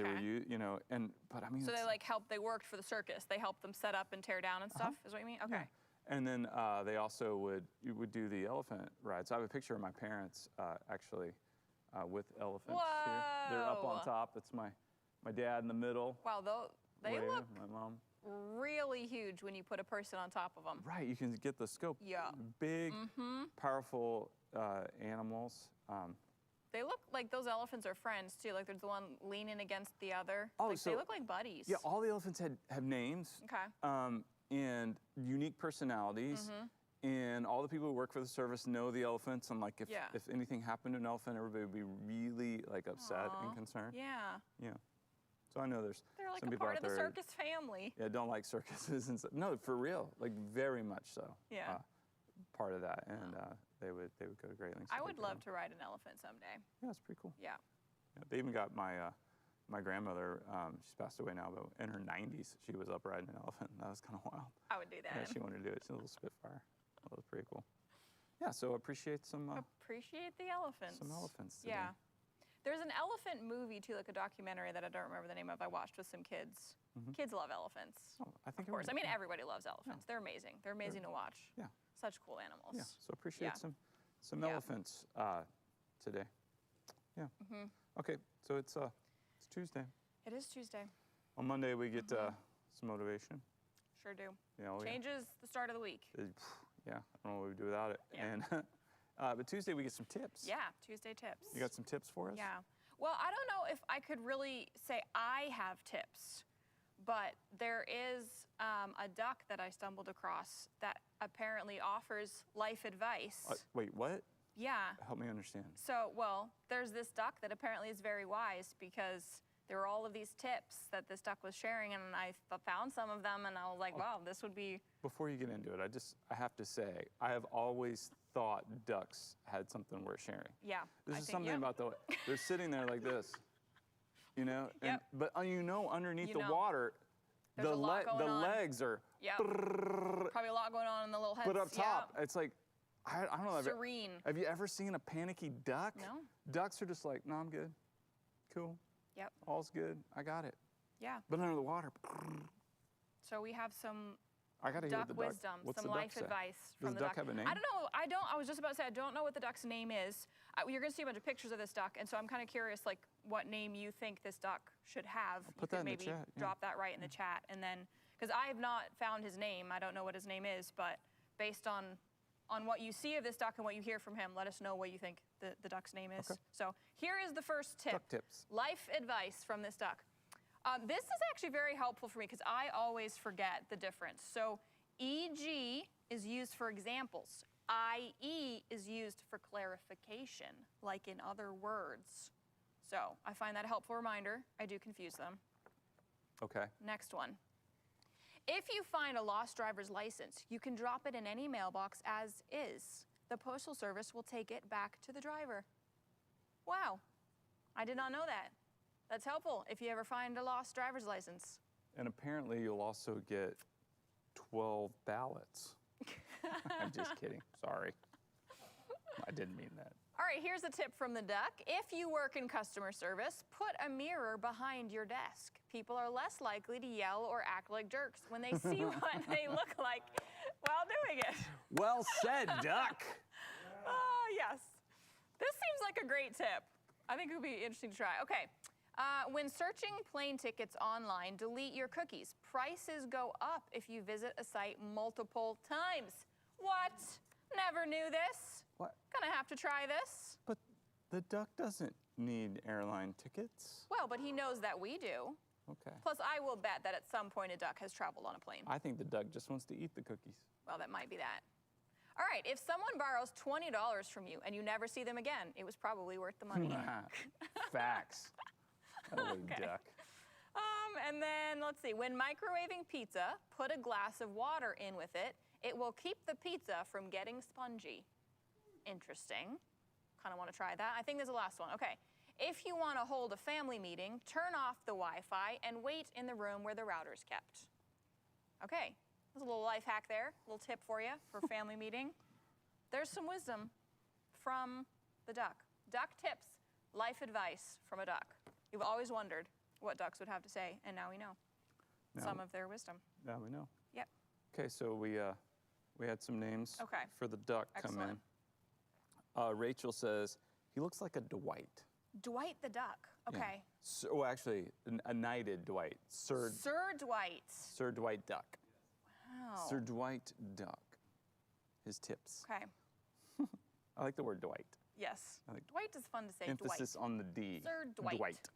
So they worked for the circus. They helped them set up and tear down and stuff, is what you mean? Okay. Yeah. And then they also would do the elephant ride. So I have a picture of my parents actually with elephants here. They're up on Whoa. top. That's my dad in the middle. Wow, they Leia, look my mom. really huge when you put a person on top of them. Right, you can get the scope. Yeah. Big, powerful animals. They look like those elephants are friends too. Like there's the one leaning against the other. Oh, like so- they look like buddies. Yeah, all the elephants have names. Okay. And unique personalities. And all the people who work for the service know the elephants. And like if anything happened to an elephant, everybody would be really like upset and concerned. Yeah. Yeah. So I know there's They're like some a people part out of the there. circus family. Yeah, don't like circuses and stuff. No, for real, like very much so. Yeah. Part of that, and they would go to great lengths. I would love to ride an elephant someday. Yeah, it's pretty cool. Yeah. Yeah, they even got my grandmother. She's passed away now, but in her 90s, she was up riding an elephant. That was kind of wild. I would do that. Yeah, she wanted to do it. She's a little Spitfire. That was pretty cool. Yeah, so appreciate some Appreciate the elephants. today. Yeah. There's an elephant movie too, like a documentary that I don't remember the name of. I watched with some kids. Kids love elephants. Oh, I think Of course. I mean, everybody- everybody loves elephants. They're amazing. They're amazing to watch. Yeah. Such cool animals. Yeah, so appreciate Yeah. some Yeah. elephants today. Yeah. Okay, so it's Tuesday. It is Tuesday. On Monday we get some motivation. Sure do. Yeah, Changes the start of the week. Yeah, I don't know what we do without it. Yeah. And but Tuesday we get some tips. Yeah, Tuesday tips. You got some tips for us? Yeah. Well, I don't know if I could really say I have tips, but there is a duck that I stumbled across that apparently offers life advice. Wait, what? Yeah. Help me understand. So, well, there's this duck that apparently is very wise because there were all of these tips that this duck was sharing, and I found some of them, and I was like, wow, this would be. Before you get into it, I have to say, I have always thought ducks had something worth sharing. Yeah. This I is think, something yep. about they're sitting there like this, and, Yep. but underneath You the know. water, There's a lot going on. legs are Yep. Probably a lot going on in the little heads. put up top. Yep. It's like, I don't know. Serene. Have you ever seen a panicky duck? No. Ducks are just like, no, I'm good. Cool. Yep. All's good. I got it. Yeah. But under the water, So we have some I gotta hear duck what the duck. wisdom, What's some the duck life say? advice Does from the the duck have a name? I don't know. I was just about to say I don't know what the duck's name is. You're going to see a bunch of pictures of this duck, and so I'm kind of curious, like, what name you think this duck should have. put you that in could the maybe chat, yeah. drop that right in the chat, and then because I have not found his name. I don't know what his name is, but based on what you see of this duck and what you hear from him, let us know what you think the duck's name is. Okay. So here is the first tip. Duck tips. Life advice from this duck. This is actually very helpful for me because I always forget the difference. So EG is used for examples. IE is used for clarification, like in other words. So I find that a helpful reminder. I do confuse them. Okay. Next one. If you find a lost driver's license, you can drop it in any mailbox as is. The Postal Service will take it back to the driver. Wow, I did not know that. That's helpful if you ever find a lost driver's license. And apparently you'll also get 12 ballots. I'm just kidding. Sorry. I didn't mean that. All right, here's a tip from the duck. If you work in customer service, put a mirror behind your desk. People are less likely to yell or act like jerks when they see what they look like while doing it. Well said, duck. Oh, yes. This seems like a great tip. I think it would be interesting to try. Okay. When searching plane tickets online, delete your cookies. Prices go up if you visit a site multiple times. What? Never knew this. What? Gonna have to try this. But the duck doesn't need airline tickets. Well, but he knows that we do. Okay. Plus, I will bet that at some point a duck has traveled on a plane. I think the duck just wants to eat the cookies. Well, that might be that. All right, if someone borrows $20 from you and you never see them again, it was probably worth the money. Facts. Holy Okay. duck. And then, let's see, when microwaving pizza, put a glass of water in with it. It will keep the pizza from getting spongy. Interesting. Kind of want to try that. I think there's the last one. Okay. If you want to hold a family meeting, turn off the Wi-Fi and wait in the room where the router's kept. Okay. There's a little life hack there, a little tip for you for family meeting. There's some wisdom from the duck. Duck tips, life advice from a duck. You've always wondered what ducks would have to say, and now we know some of their wisdom. Now we know. Yep. Okay, so we had some names Okay. for the duck come Excellent. in. Rachel says, he looks like a Dwight. Dwight the duck. Yeah. Okay. Oh, actually, a knighted Dwight. Sir Dwight. Duck. Wow. Sir Dwight Duck. His tips. Okay. I like the word Dwight. Yes. I like Dwight is fun to say. Emphasis on the D. Sir Dwight.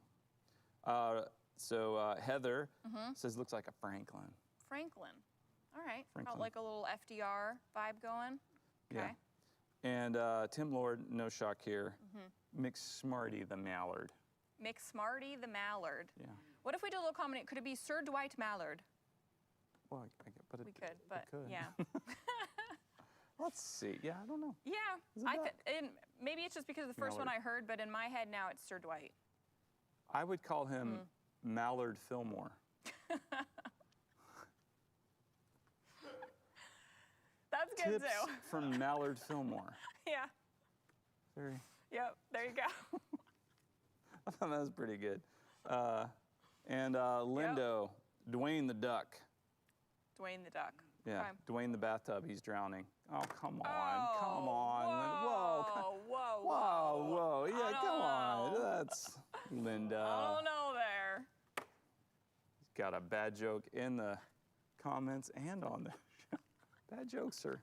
So Heather says looks like a Franklin. Franklin. All right. Franklin. Got like a little FDR vibe going. Okay. Yeah. And Tim Lord, no shock here. McSmarty the Mallard. McSmarty the Mallard. Yeah. What if we did a little combination? Could it be Sir Dwight Mallard? Well, but We could, but it could. yeah. Let's see. Yeah, I don't know. Yeah. Is it that? Maybe it's just because of the first one Mallard. I heard, but in my head now it's Sir Dwight. I would call him Mallard Fillmore. That's good Tips too. from Mallard Fillmore. Yeah. Very. Yep. There you go. I thought that was pretty good. And Lindo, Dwayne the Duck. Dwayne the Duck. Yeah, Okay. Dwayne the Bathtub. He's drowning. Oh, come on, Oh, come on. Whoa, whoa, Whoa, whoa. Yeah, I don't come on. know. That's Linda. I don't know there. He's got a bad joke in the comments and on the show. Bad jokes are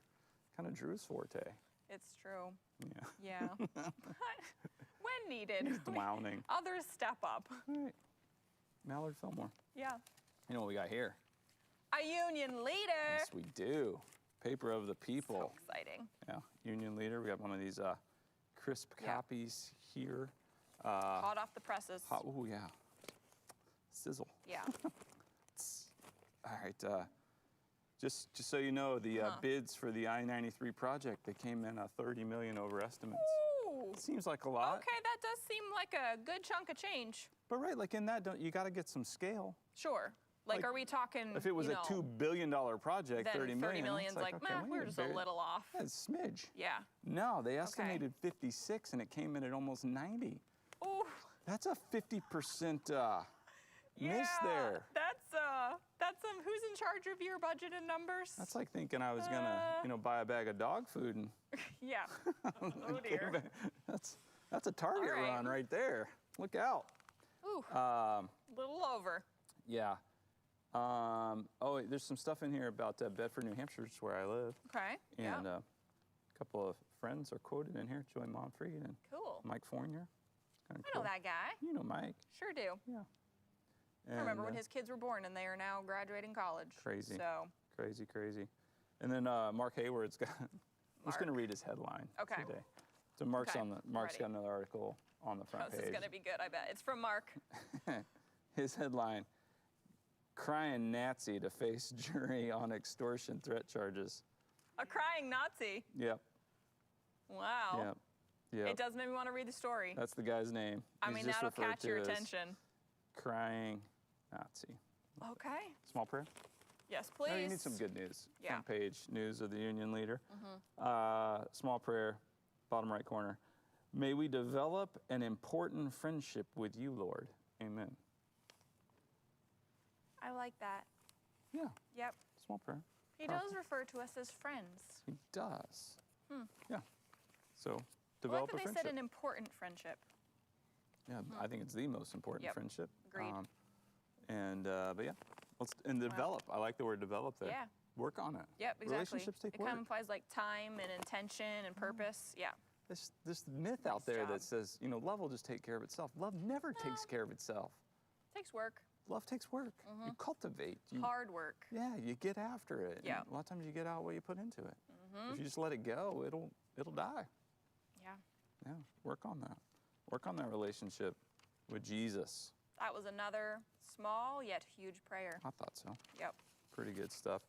kind of Drew's forte. It's true. Yeah. Yeah. When needed. He's drowning. Others step up. All right. Mallard Fillmore. Yeah. You know what we got here? A union leader. Yes, we do. Paper of the So People. exciting. Yeah, Union Leader. We got one of these crisp Yeah. copies here. Hot off the presses. Oh, yeah. Sizzle. Yeah. All right. Just so you know, the bids for the I-93 project, they came in 30 million over estimates. Ooh. Seems like a lot. Okay, that does seem like a good chunk of change. But right, like in that, you got to get some scale. Sure. Like, Like, are we talking? If it was you a know, $2 billion project, then 30 million. million's it's like, okay, meh, we we're need just to a bury it. little off. Yeah, it's a smidge. Yeah. No, they estimated 56 and it came in at almost 90. Ooh. That's a 50% Yeah. miss there. That's some. Who's in charge of your budget and numbers? That's like thinking I was gonna, buy a bag of dog food and Yeah. Oh dear. that's a Target All right. run right there. Look out. Ooh. Little over. Yeah. Oh, there's some stuff in here about Bedford, New Hampshire, which is where I live. Okay. And yeah. a couple of friends are quoted in here, Joy Monfried and Cool. Mike Fournier. Kinda I know that guy. You know Mike. Sure do. Yeah. I remember when his kids were born, and they are now graduating college. Crazy. So. Crazy. And then Mark Hayward's got. I'm just Mark. going to read his headline Okay. today. So Mark's Okay, Mark's ready. got another article on the front This page. is going to be good, I bet. It's from Mark. His headline: Crying Nazi to face jury on extortion threat charges. A crying Nazi. Yep. Wow. Yep. It does make me want to read the story. That's the guy's name. I He's mean, just that'll referred catch to your as attention. Crying Nazi. Okay. Small prayer. Yes, please. Oh, you need some good news. Yeah. Front page news of the Union Leader. Small prayer, bottom right corner. May we develop an important friendship with you, Lord. Amen. I like that. Yeah. Yep. Small prayer. He Powerful. does refer to us as friends. He does. Yeah. So I like develop that a they friendship. said an important friendship. Yeah, I think it's the most important Yep. friendship. Agreed. But yeah, develop. I like the word develop there. Yeah. Work on it. Yep, exactly. Relationships take it work. kind of implies like time and intention and purpose. Yeah. This myth out there job. that says, love will just take care of itself. Love never takes care of itself. Takes work. Love takes work. You cultivate. You, Hard work. Yeah, you get after it. Yeah. And a lot of times you get out what you put into it. If you just let it go, it'll die. Yeah. Yeah. Work on that. Work on that relationship with Jesus. That was another small yet huge prayer. I thought so. Yep. Pretty good stuff.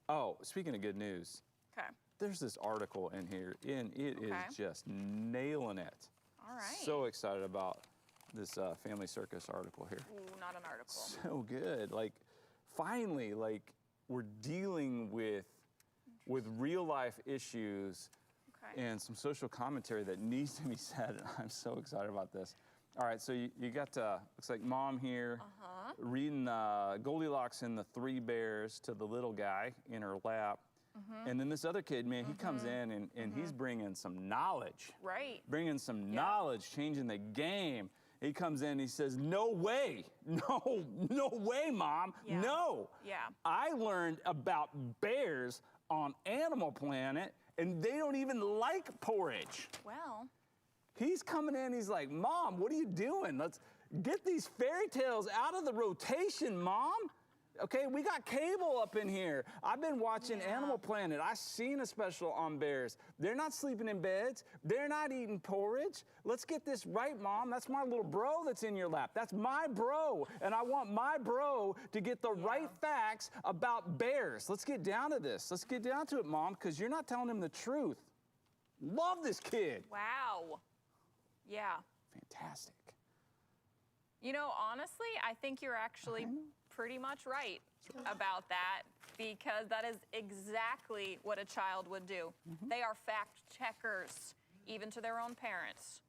Oh, speaking of good news, Okay. there's this article in here, and it is Okay. just nailing it. All right. So excited about this Family Circus article here. Ooh, not an article. So good. Like, finally, like, we're dealing with real life issues Okay. and some social commentary that needs to be said. And I'm so excited about this. All right, so you got looks like mom here reading Goldilocks and the Three Bears to the little guy in her lap. And then this other kid, man, he comes in and he's bringing some knowledge. Right. Bringing some knowledge, changing the game. He comes in and he says, no way, no way, Mom, Yeah. no. Yeah. I learned about bears on Animal Planet, and they don't even like porridge. Well, He's coming in, he's like, Mom, what are you doing? Let's get these fairy tales out of the rotation, Mom. Okay, we got cable up in here. I've been watching Animal Planet. I've seen a special on bears. They're not sleeping in beds. They're not eating porridge. Let's get this right, Mom. That's my little bro that's in your lap. That's my bro. And I want my bro to get the right facts about bears. Let's get down to this. Let's get down to it, Mom, because you're not telling him the truth. Love this kid. wow. Yeah. Fantastic. You know, honestly, I think you're actually pretty much right about that, because that is exactly what a child would do. They are fact checkers, even to their own parents.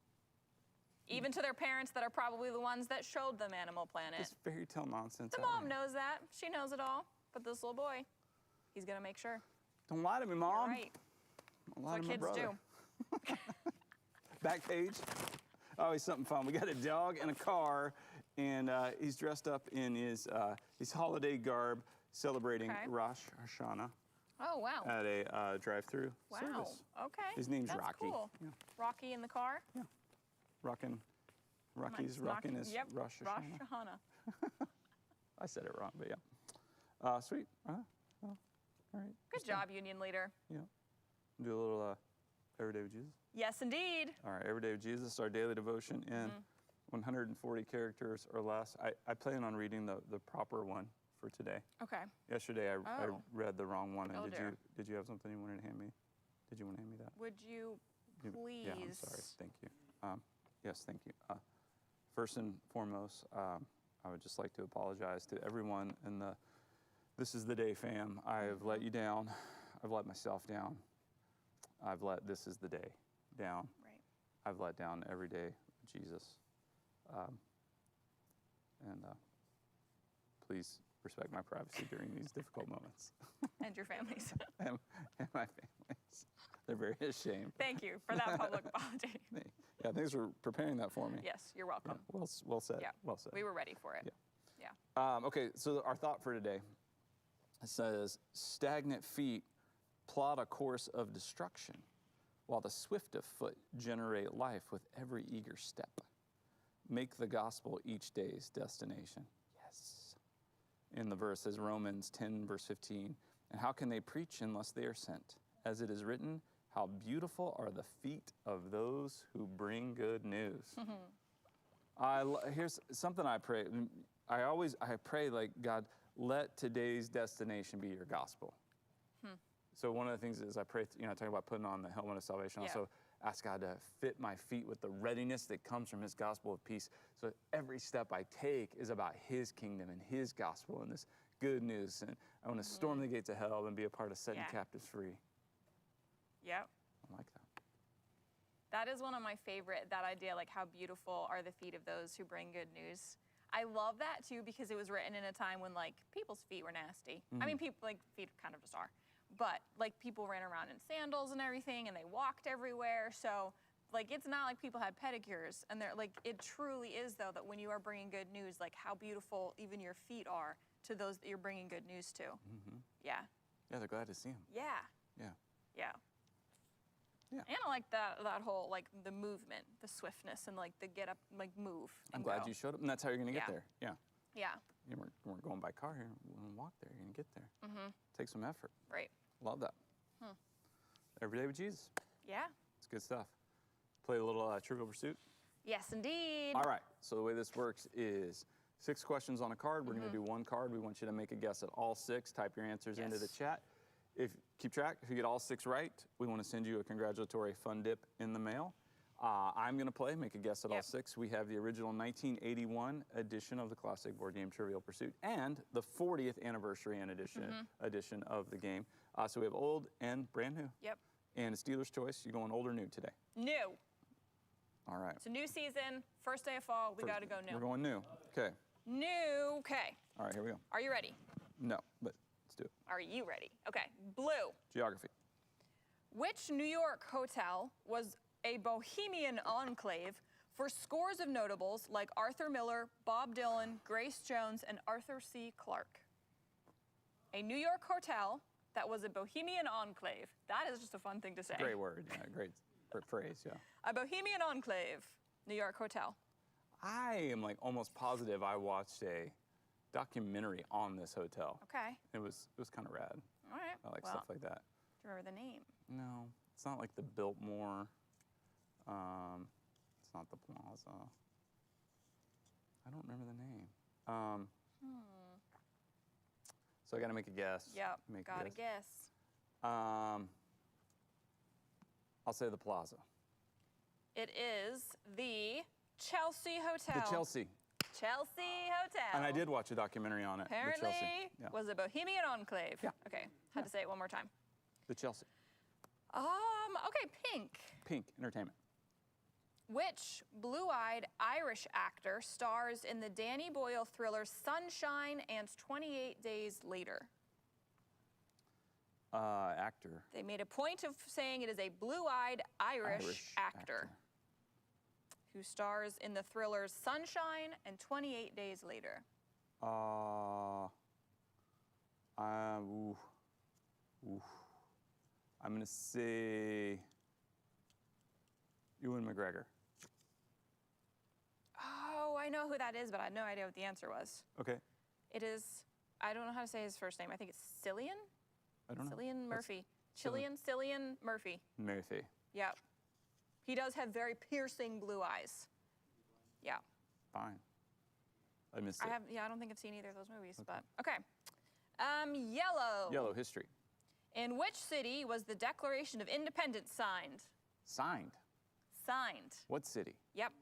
Even to their parents that are probably the ones that showed them Animal Planet. This fairy tale nonsense. The out mom here. knows that. She knows it all. But this little boy, he's going to make sure. Don't lie to me, Mom. Right. Don't lie That's to what my kids brother. do. Back page. Always something fun. We got a dog and a car, and he's dressed up in his holiday garb, celebrating Okay. Rosh Hashanah Oh, wow. at a drive-through Wow. service. Okay. His name's That's Rocky. Cool. Yeah. Rocky in the car. Rocky's rocking his Yep. Rosh Rosh Hashanah. Hashanah. I said it wrong, but yeah. Sweet. Well, all right. Good job, Union Leader. Yeah. Do a little Everyday with Jesus. Yes, indeed. All right, Everyday with Jesus, our daily devotion in 140 characters or less. I plan on reading the proper one for today. Okay. Yesterday I Oh. read the wrong one. And Oh, dear. did you have something you wanted to hand me? Did you want to hand me that? Would you please? Yeah, I'm sorry. Thank you. Yes, thank you. First and foremost, I would just like to apologize to everyone in the This Is the Day fam. I've let you down. I've let myself down. I've let This Is the Day down. Right. I've let down every day with Jesus. Please respect my privacy during these difficult moments. And your families. and my families. They're very ashamed. Thank you for that public apology. Yeah, thanks for preparing that for me. Yes, you're welcome. Well said. Yeah. Well said. We were ready for it. Yeah. Yeah. Okay, so our thought for today says, stagnant feet plot a course of destruction, while the swift of foot generate life with every eager step. Make the gospel each day's destination. Yes. In the verse says Romans 10, verse 15, and how can they preach unless they are sent? As it is written, how beautiful are the feet of those who bring good news. Here's something I pray. I pray, like, God, let today's destination be your gospel. So one of the things is I pray, talk about putting on the helmet of salvation. Yeah. Also ask God to fit my feet with the readiness that comes from his gospel of peace. So every step I take is about his kingdom and his gospel and this good news. And I want to storm the gates of hell and be a part of setting captives free. Yep. I like that. That is one of my favorite, that idea, like how beautiful are the feet of those who bring good news. I love that too because it was written in a time when like people's feet were nasty. I mean, people like feet kind of just are. But like people ran around in sandals and everything and they walked everywhere. So like it's not like people had pedicures, and they're like, it truly is though that when you are bringing good news, like how beautiful even your feet are to those that you're bringing good news to. Yeah. Yeah, they're glad to see him. Yeah. Yeah. Yeah. Yeah. And I like that whole like the movement, the swiftness, and like the get up, like move. I'm and glad go. you showed up, and that's how you're going to get Yeah. there. Yeah. Yeah. We're going by car here. We're going to walk there. You're going to get there. Take some effort. Right. Love that. Every day with Jesus. Yeah. It's good stuff. Play a little Trivial Pursuit. Yes, indeed. All right. So the way this works is 6 questions on a card. We're going to do one card. We want you to make a guess at all 6. Type your answers into the Yes. chat. Keep track. If you get all 6 right, we want to send you a congratulatory fun dip in the mail. I'm going to play, make a guess at all 6. We have the original 1981 edition of the classic board game Trivial Pursuit and the 40th anniversary and edition of the game. So we have old and brand new. Yep. And it's dealer's choice. You going old or new today? New. All right. It's a new season, first day of fall. We got to go new. We're going new. Okay. New. Okay. All right, here we go. Are you ready? No, but let's do it. Are you ready? Okay. Blue. Geography. Which New York hotel was a bohemian enclave for scores of notables like Arthur Miller, Bob Dylan, Grace Jones, and Arthur C. Clarke? A New York hotel that was a bohemian enclave. That is just a fun thing to say. Great word. Yeah, great phrase, yeah. A bohemian enclave, New York hotel. I am like almost positive I watched a documentary on this hotel. Okay. It was kind of rad. All right. I like well, stuff like that. Do you remember the name? No, it's not like the Biltmore. It's not the Plaza. I don't remember the name. So I got to make a guess. Yep. Make Gotta a guess. guess. I'll say the Plaza. It is the Chelsea Hotel. The Chelsea. Chelsea Hotel. And I did watch a documentary on it. Apparently, the Chelsea. Yeah. was a bohemian enclave. Yeah. Okay. Had to say it one more time. The Chelsea. Okay, Pink. Pink Entertainment. Which blue-eyed Irish actor stars in the Danny Boyle thriller Sunshine and 28 Days Later? Actor. They made a point of saying it is a blue-eyed Irish actor who stars in the thrillers Sunshine and 28 Days Later. I'm going to say Ewan McGregor. Oh, I know who that is, but I had no idea what the answer was. Okay. It is, I don't know how to say his first name. I think it's Cillian? I don't know. Cillian That's Murphy. Cillian Murphy. Murphy. Yep. He does have very piercing blue eyes. Yeah. Fine. I missed it. I don't think I've seen either of those movies, but okay. Yellow. Yellow history. In which city was the Declaration of Independence signed? Signed. Signed. What city? Yep.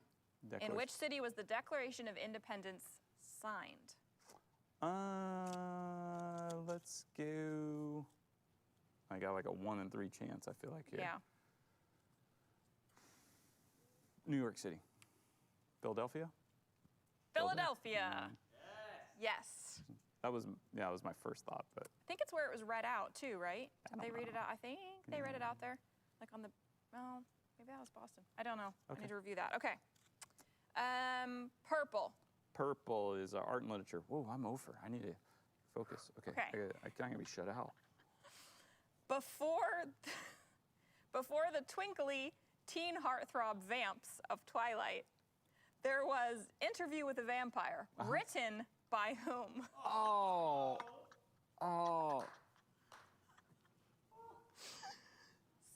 In Declaration. which city was the Declaration of Independence signed? Let's go. I got like a 1 in 3 chance, I feel like here. Yeah. New York City. Philadelphia? Philadelphia. Yes. That was my first thought, but I think it's where it was read out too, right? Did they don't read it know. out? I think they read it out there, like on the. Oh, maybe that was Boston. I don't know. I Okay. need to review that. Okay. Purple. Purple is art and literature. Whoa, I'm over. I need to focus. Okay. Okay. I'm going to be shut out. Before the twinkly teen heartthrob vamps of Twilight, there was Interview with a Vampire, written by whom? Oh.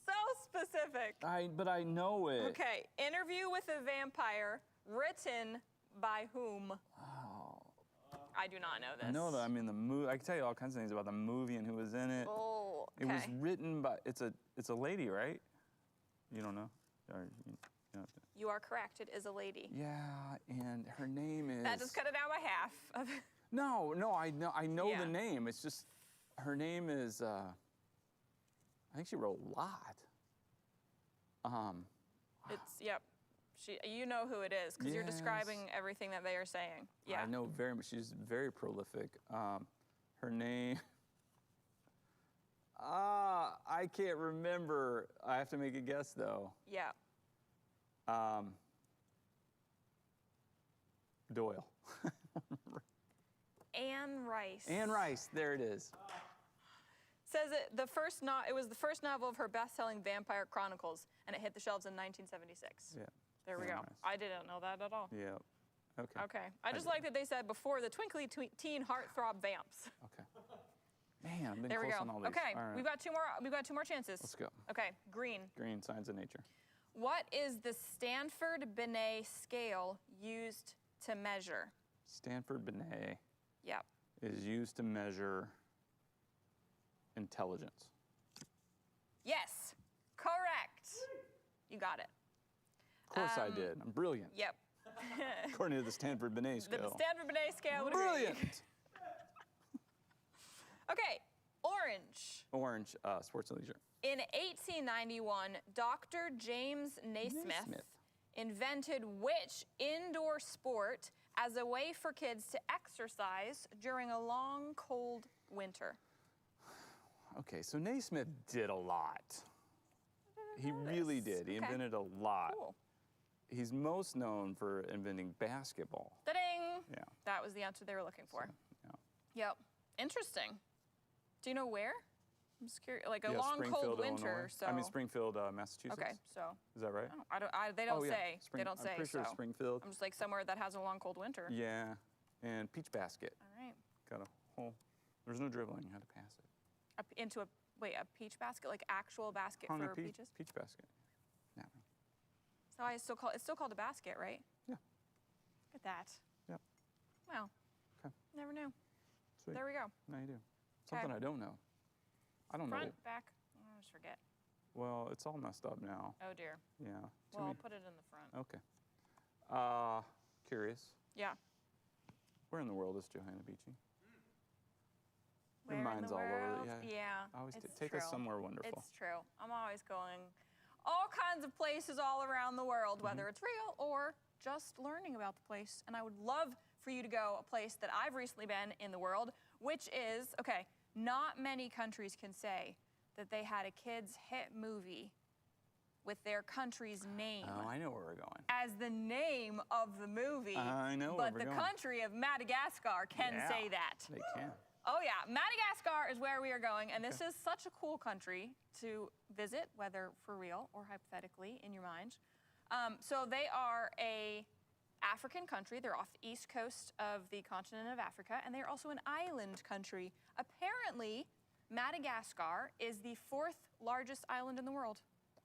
So specific. But I know it. Okay, Interview with a Vampire, written by whom? I do not know this. I know that I'm in the movie. I can tell you all kinds of things about the movie and who was in it. Oh, okay. It was written by, it's a lady, right? You don't know? Or, you know, You are correct. It is a lady. yeah, and her name is... That just cut it down by half. No, I know Yeah. the name. It's just, her name is, I think she wrote a lot. It's, yep. You know who it is because you're Yes. describing everything that they are saying. Yeah. I know very much. She's very prolific. Her name... I can't remember. I have to make a guess, though. Yeah. Doyle. Anne Rice. Anne Rice, there it is. Says it was the first novel of her best-selling Vampire Chronicles, and it hit the shelves in 1976. Yeah. There we Anne go. Rice. I didn't know that at all. Yeah. Okay. Okay. I just like that they said before the twinkly teen heartthrob vamps. Okay. Man, I've been There we close go. on all these. Okay, All right. we've got two more chances. Let's go. Okay, green. Green, Signs of Nature. What is the Stanford-Binet scale used to measure? Stanford Binet Yep. is used to measure intelligence. Yes. Correct. You got it. Of course I did. I'm brilliant. Yep. According to the Stanford Binet The scale. Stanford-Binet scale would agree. Brilliant. Okay, orange. Orange, Sports and Leisure. In 1891, Dr. James Naismith invented which indoor sport as a way for kids to exercise during a long, cold winter? Okay, so Naismith did a lot. He really did. He Okay. invented a lot. Cool. He's most known for inventing basketball. Da-ding! Yeah. That was the answer they were looking for. Yeah. Yep. Interesting. Do you know where? I'm just curious. Like a Yeah, long, Springfield, cold winter. Illinois. So. I mean Springfield, Massachusetts. Okay, so Is that right? they don't Oh, yeah. say. They don't say. I'm pretty sure so. it's Springfield. I'm just like somewhere that has a long, cold winter. Yeah, and Peach Basket. All right. Got a whole. There's no dribbling. You had to pass it. Into a peach basket, like actual basket Hung a for peaches. Peach Basket. Yeah. So it's still called a basket, right? Yeah. Look at that. Yep. Wow. Okay. Never knew. Sweet. There we go. Now you do. Something I don't know. I don't know. Front, back. I just forget. Well, it's all messed up now. Oh dear. Yeah. Well, I'll put it in the front. Okay. Curious. Yeah. Where in the world is Johanna Beachy? Your Where in mind's the all over world? it. Yeah. Yeah. Always it's take true. us somewhere wonderful. It's true. I'm always going all kinds of places all around the world, whether it's real or just learning about the place. And I would love for you to go a place that I've recently been in the world, which is, okay, not many countries can say that they had a kids' hit movie with their country's name Oh, I know where we're going. as the name of the movie. I know where But we're the going. country of Madagascar can Yeah, say that. They can. Oh yeah, Madagascar is where we are going, and this is such a cool country to visit, whether for real or hypothetically in your mind. So they are a African country. They're off the east coast of the continent of Africa, and they're also an island country. Apparently, Madagascar is the 4th largest island in the world.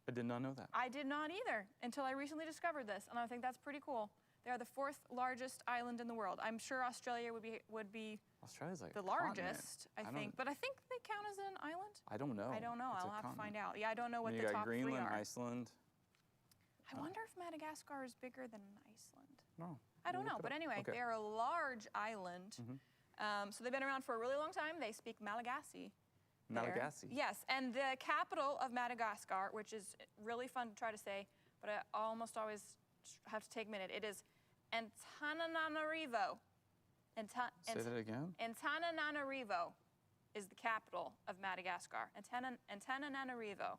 I did not know that. I did not either until I recently discovered this, and I think that's pretty cool. They are the 4th largest island in the world. I'm sure Australia would be Australia's like the a continent. largest, I think. But I think they count as an island. I don't know. I don't know. It's a I'll have to continent. find out. Yeah, I don't know what And the you got top Greenland, 3 are. Iceland. I wonder if Madagascar is bigger than Iceland. No. I don't we'll know. look it But up. anyway, Okay. they're a large island. So they've been around for a really long time. They speak Malagasy. there. Malagasy. Yes, and the capital of Madagascar, which is really fun to try to say, but I almost always have to take a minute. It is Antananarivo. Say that again. Antananarivo is the capital of Madagascar. Antananarivo.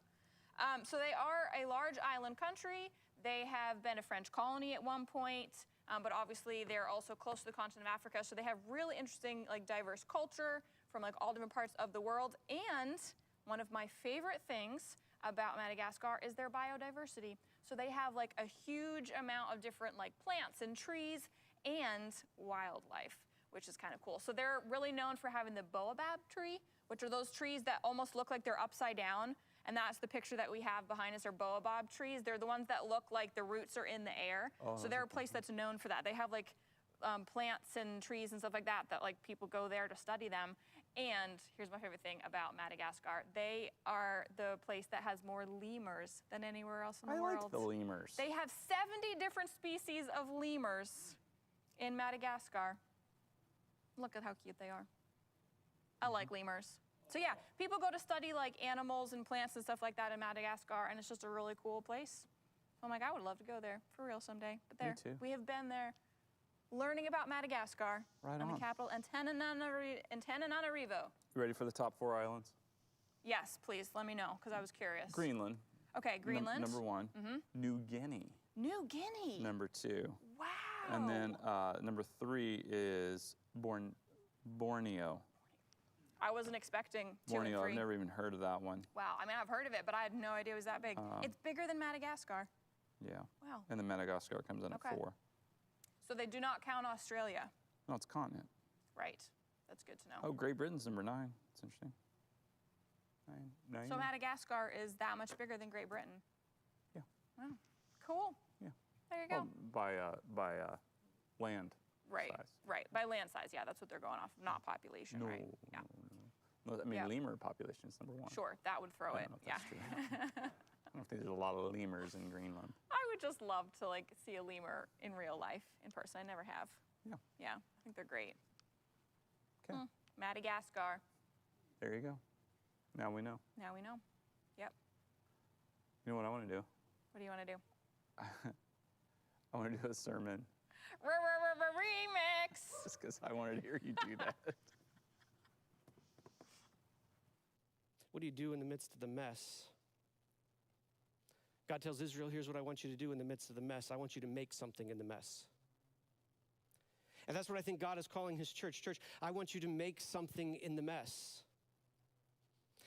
So they are a large island country. They have been a French colony at one point. but obviously they're also close to the continent of Africa, so they have really interesting, like, diverse culture from like all different parts of the world. And one of my favorite things about Madagascar is their biodiversity. So they have like a huge amount of different like plants and trees and wildlife, which is kind of cool. So they're really known for having the baobab tree, which are those trees that almost look like they're upside down. And that's the picture that we have behind us are baobab trees. They're the ones that look like the roots are in the air. So they're a place that's known for that. They have like plants and trees and stuff like that that like people go there to study them. And here's my favorite thing about Madagascar. They are the place that has more lemurs than anywhere else in the world. I like the lemurs. They have 70 different species of lemurs in Madagascar. Look at how cute they are. I like lemurs. So yeah, people go to study like animals and plants and stuff like that in Madagascar, and it's just a really cool place. I'm like, I would love to go there for real someday. But there, too. we have been there learning about Madagascar. Right and on. the capital, Antananarivo. You ready for the top 4 islands? Yes, please, let me know, because I was curious. Greenland. Okay, Greenland. Number 1. New Guinea. New Guinea. Number 2. Wow. And then number 3 is Borneo. I wasn't expecting 2 and 3. Borneo, I've never even heard of that one. Wow, I mean, I've heard of it, but I had no idea it was that big. It's bigger than Madagascar. Yeah. Wow. And then Madagascar comes in Okay. at 4. So they do not count Australia. No, it's a continent. Right. That's good to know. Oh, Great Britain's number 9. It's interesting. 9. So Madagascar is that much bigger than Great Britain. Yeah. Wow. Cool. Yeah. There you go. Well, by land Right. size. Right. By land size, yeah, that's what they're going off, not population, right? Yeah. No, I mean, Yeah. lemur population is number 1. Sure, that would throw I it. don't know if Yeah. that's true. I don't think there's a lot of lemurs in Greenland. I would just love to like see a lemur in real life, in person. I never have. Yeah. Yeah, I think they're great. Okay. Madagascar. There you go. Now we know. Now we know. Yep. You know what I want to do? What do you want to do? I want to do a sermon Remix. just because I wanted to hear you do that. What do you do in the midst of the mess? God tells Israel, here's what I want you to do in the midst of the mess. I want you to make something in the mess. And that's what I think God is calling his church. Church, I want you to make something in the mess.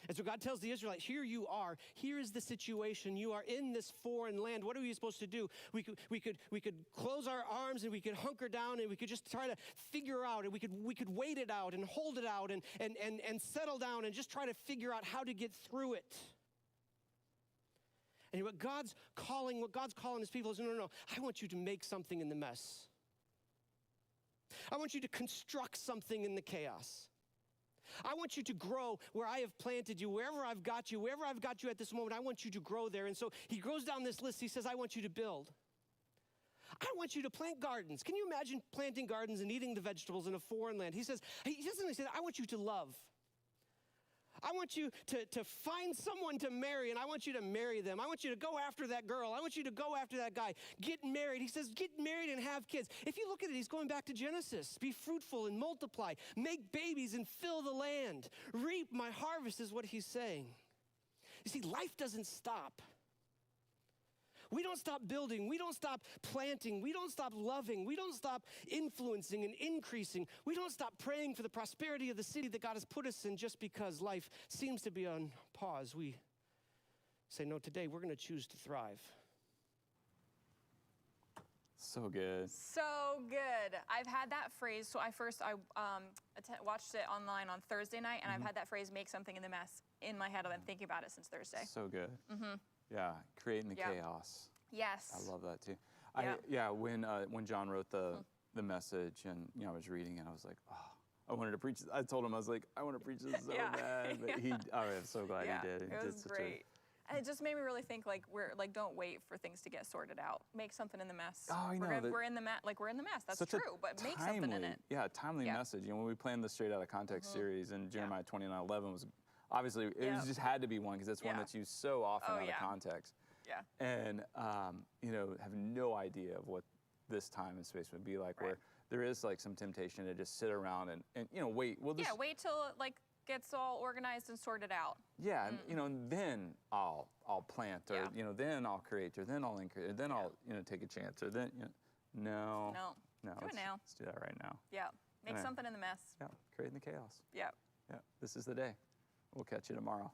And so God tells the Israelites, here you are. Here is the situation. You are in this foreign land. What are we supposed to do? We could close our arms and we could hunker down and we could just try to figure out and we could wait it out and hold it out and settle down and just try to figure out how to get through it. And what God's calling his people is, no, I want you to make something in the mess. I want you to construct something in the chaos. I want you to grow where I have planted you, wherever I've got you at this moment, I want you to grow there. And so he goes down this list. He says, I want you to build. I want you to plant gardens. Can you imagine planting gardens and eating the vegetables in a foreign land? He doesn't say, I want you to love. I want you to find someone to marry, and I want you to marry them. I want you to go after that girl. I want you to go after that guy. Get married. He says, get married and have kids. If you look at it, he's going back to Genesis. Be fruitful and multiply. Make babies and fill the land. Reap my harvest is what he's saying. You see, life doesn't stop. We don't stop building. We don't stop planting. We don't stop loving. We don't stop influencing and increasing. We don't stop praying for the prosperity of the city that God has put us in just because life seems to be on pause. We say, no, today we're going to choose to thrive. So good. So good. I've had that phrase. So I watched it online on Thursday night, and I've had that phrase, make something in the mess, in my head. I've been thinking about it since Thursday. So good. Yeah, creating the chaos. Yes. I love that too. Yeah. When John wrote the message, and I was reading it, I was like, oh, I wanted to preach. I told him, I was like, I want to preach this so bad, but I'm so glad he did. It was great. And it just made me really think, don't wait for things to get sorted out. Make something in the mess. Oh, I know. We're in the mess. That's such true. But make something in it. Yeah, a timely message. When we planned the Straight Out of Context series, and Jeremiah 29:11 was obviously it just had to be one because it's one that's used so often out of context. Yeah. And have no idea of what this time and space would be like, where there is like some temptation to just sit around and wait. Well, wait till it gets all organized and sorted out. Yeah, and then I'll plant, or then I'll create, or then I'll increase, or then I'll take a chance, or then No. No. No. Do it now. Let's do that right now. Yeah. Make Yeah. something in the mess. Yeah. Creating the chaos. Yeah. Yeah. This is the day. We'll catch you tomorrow.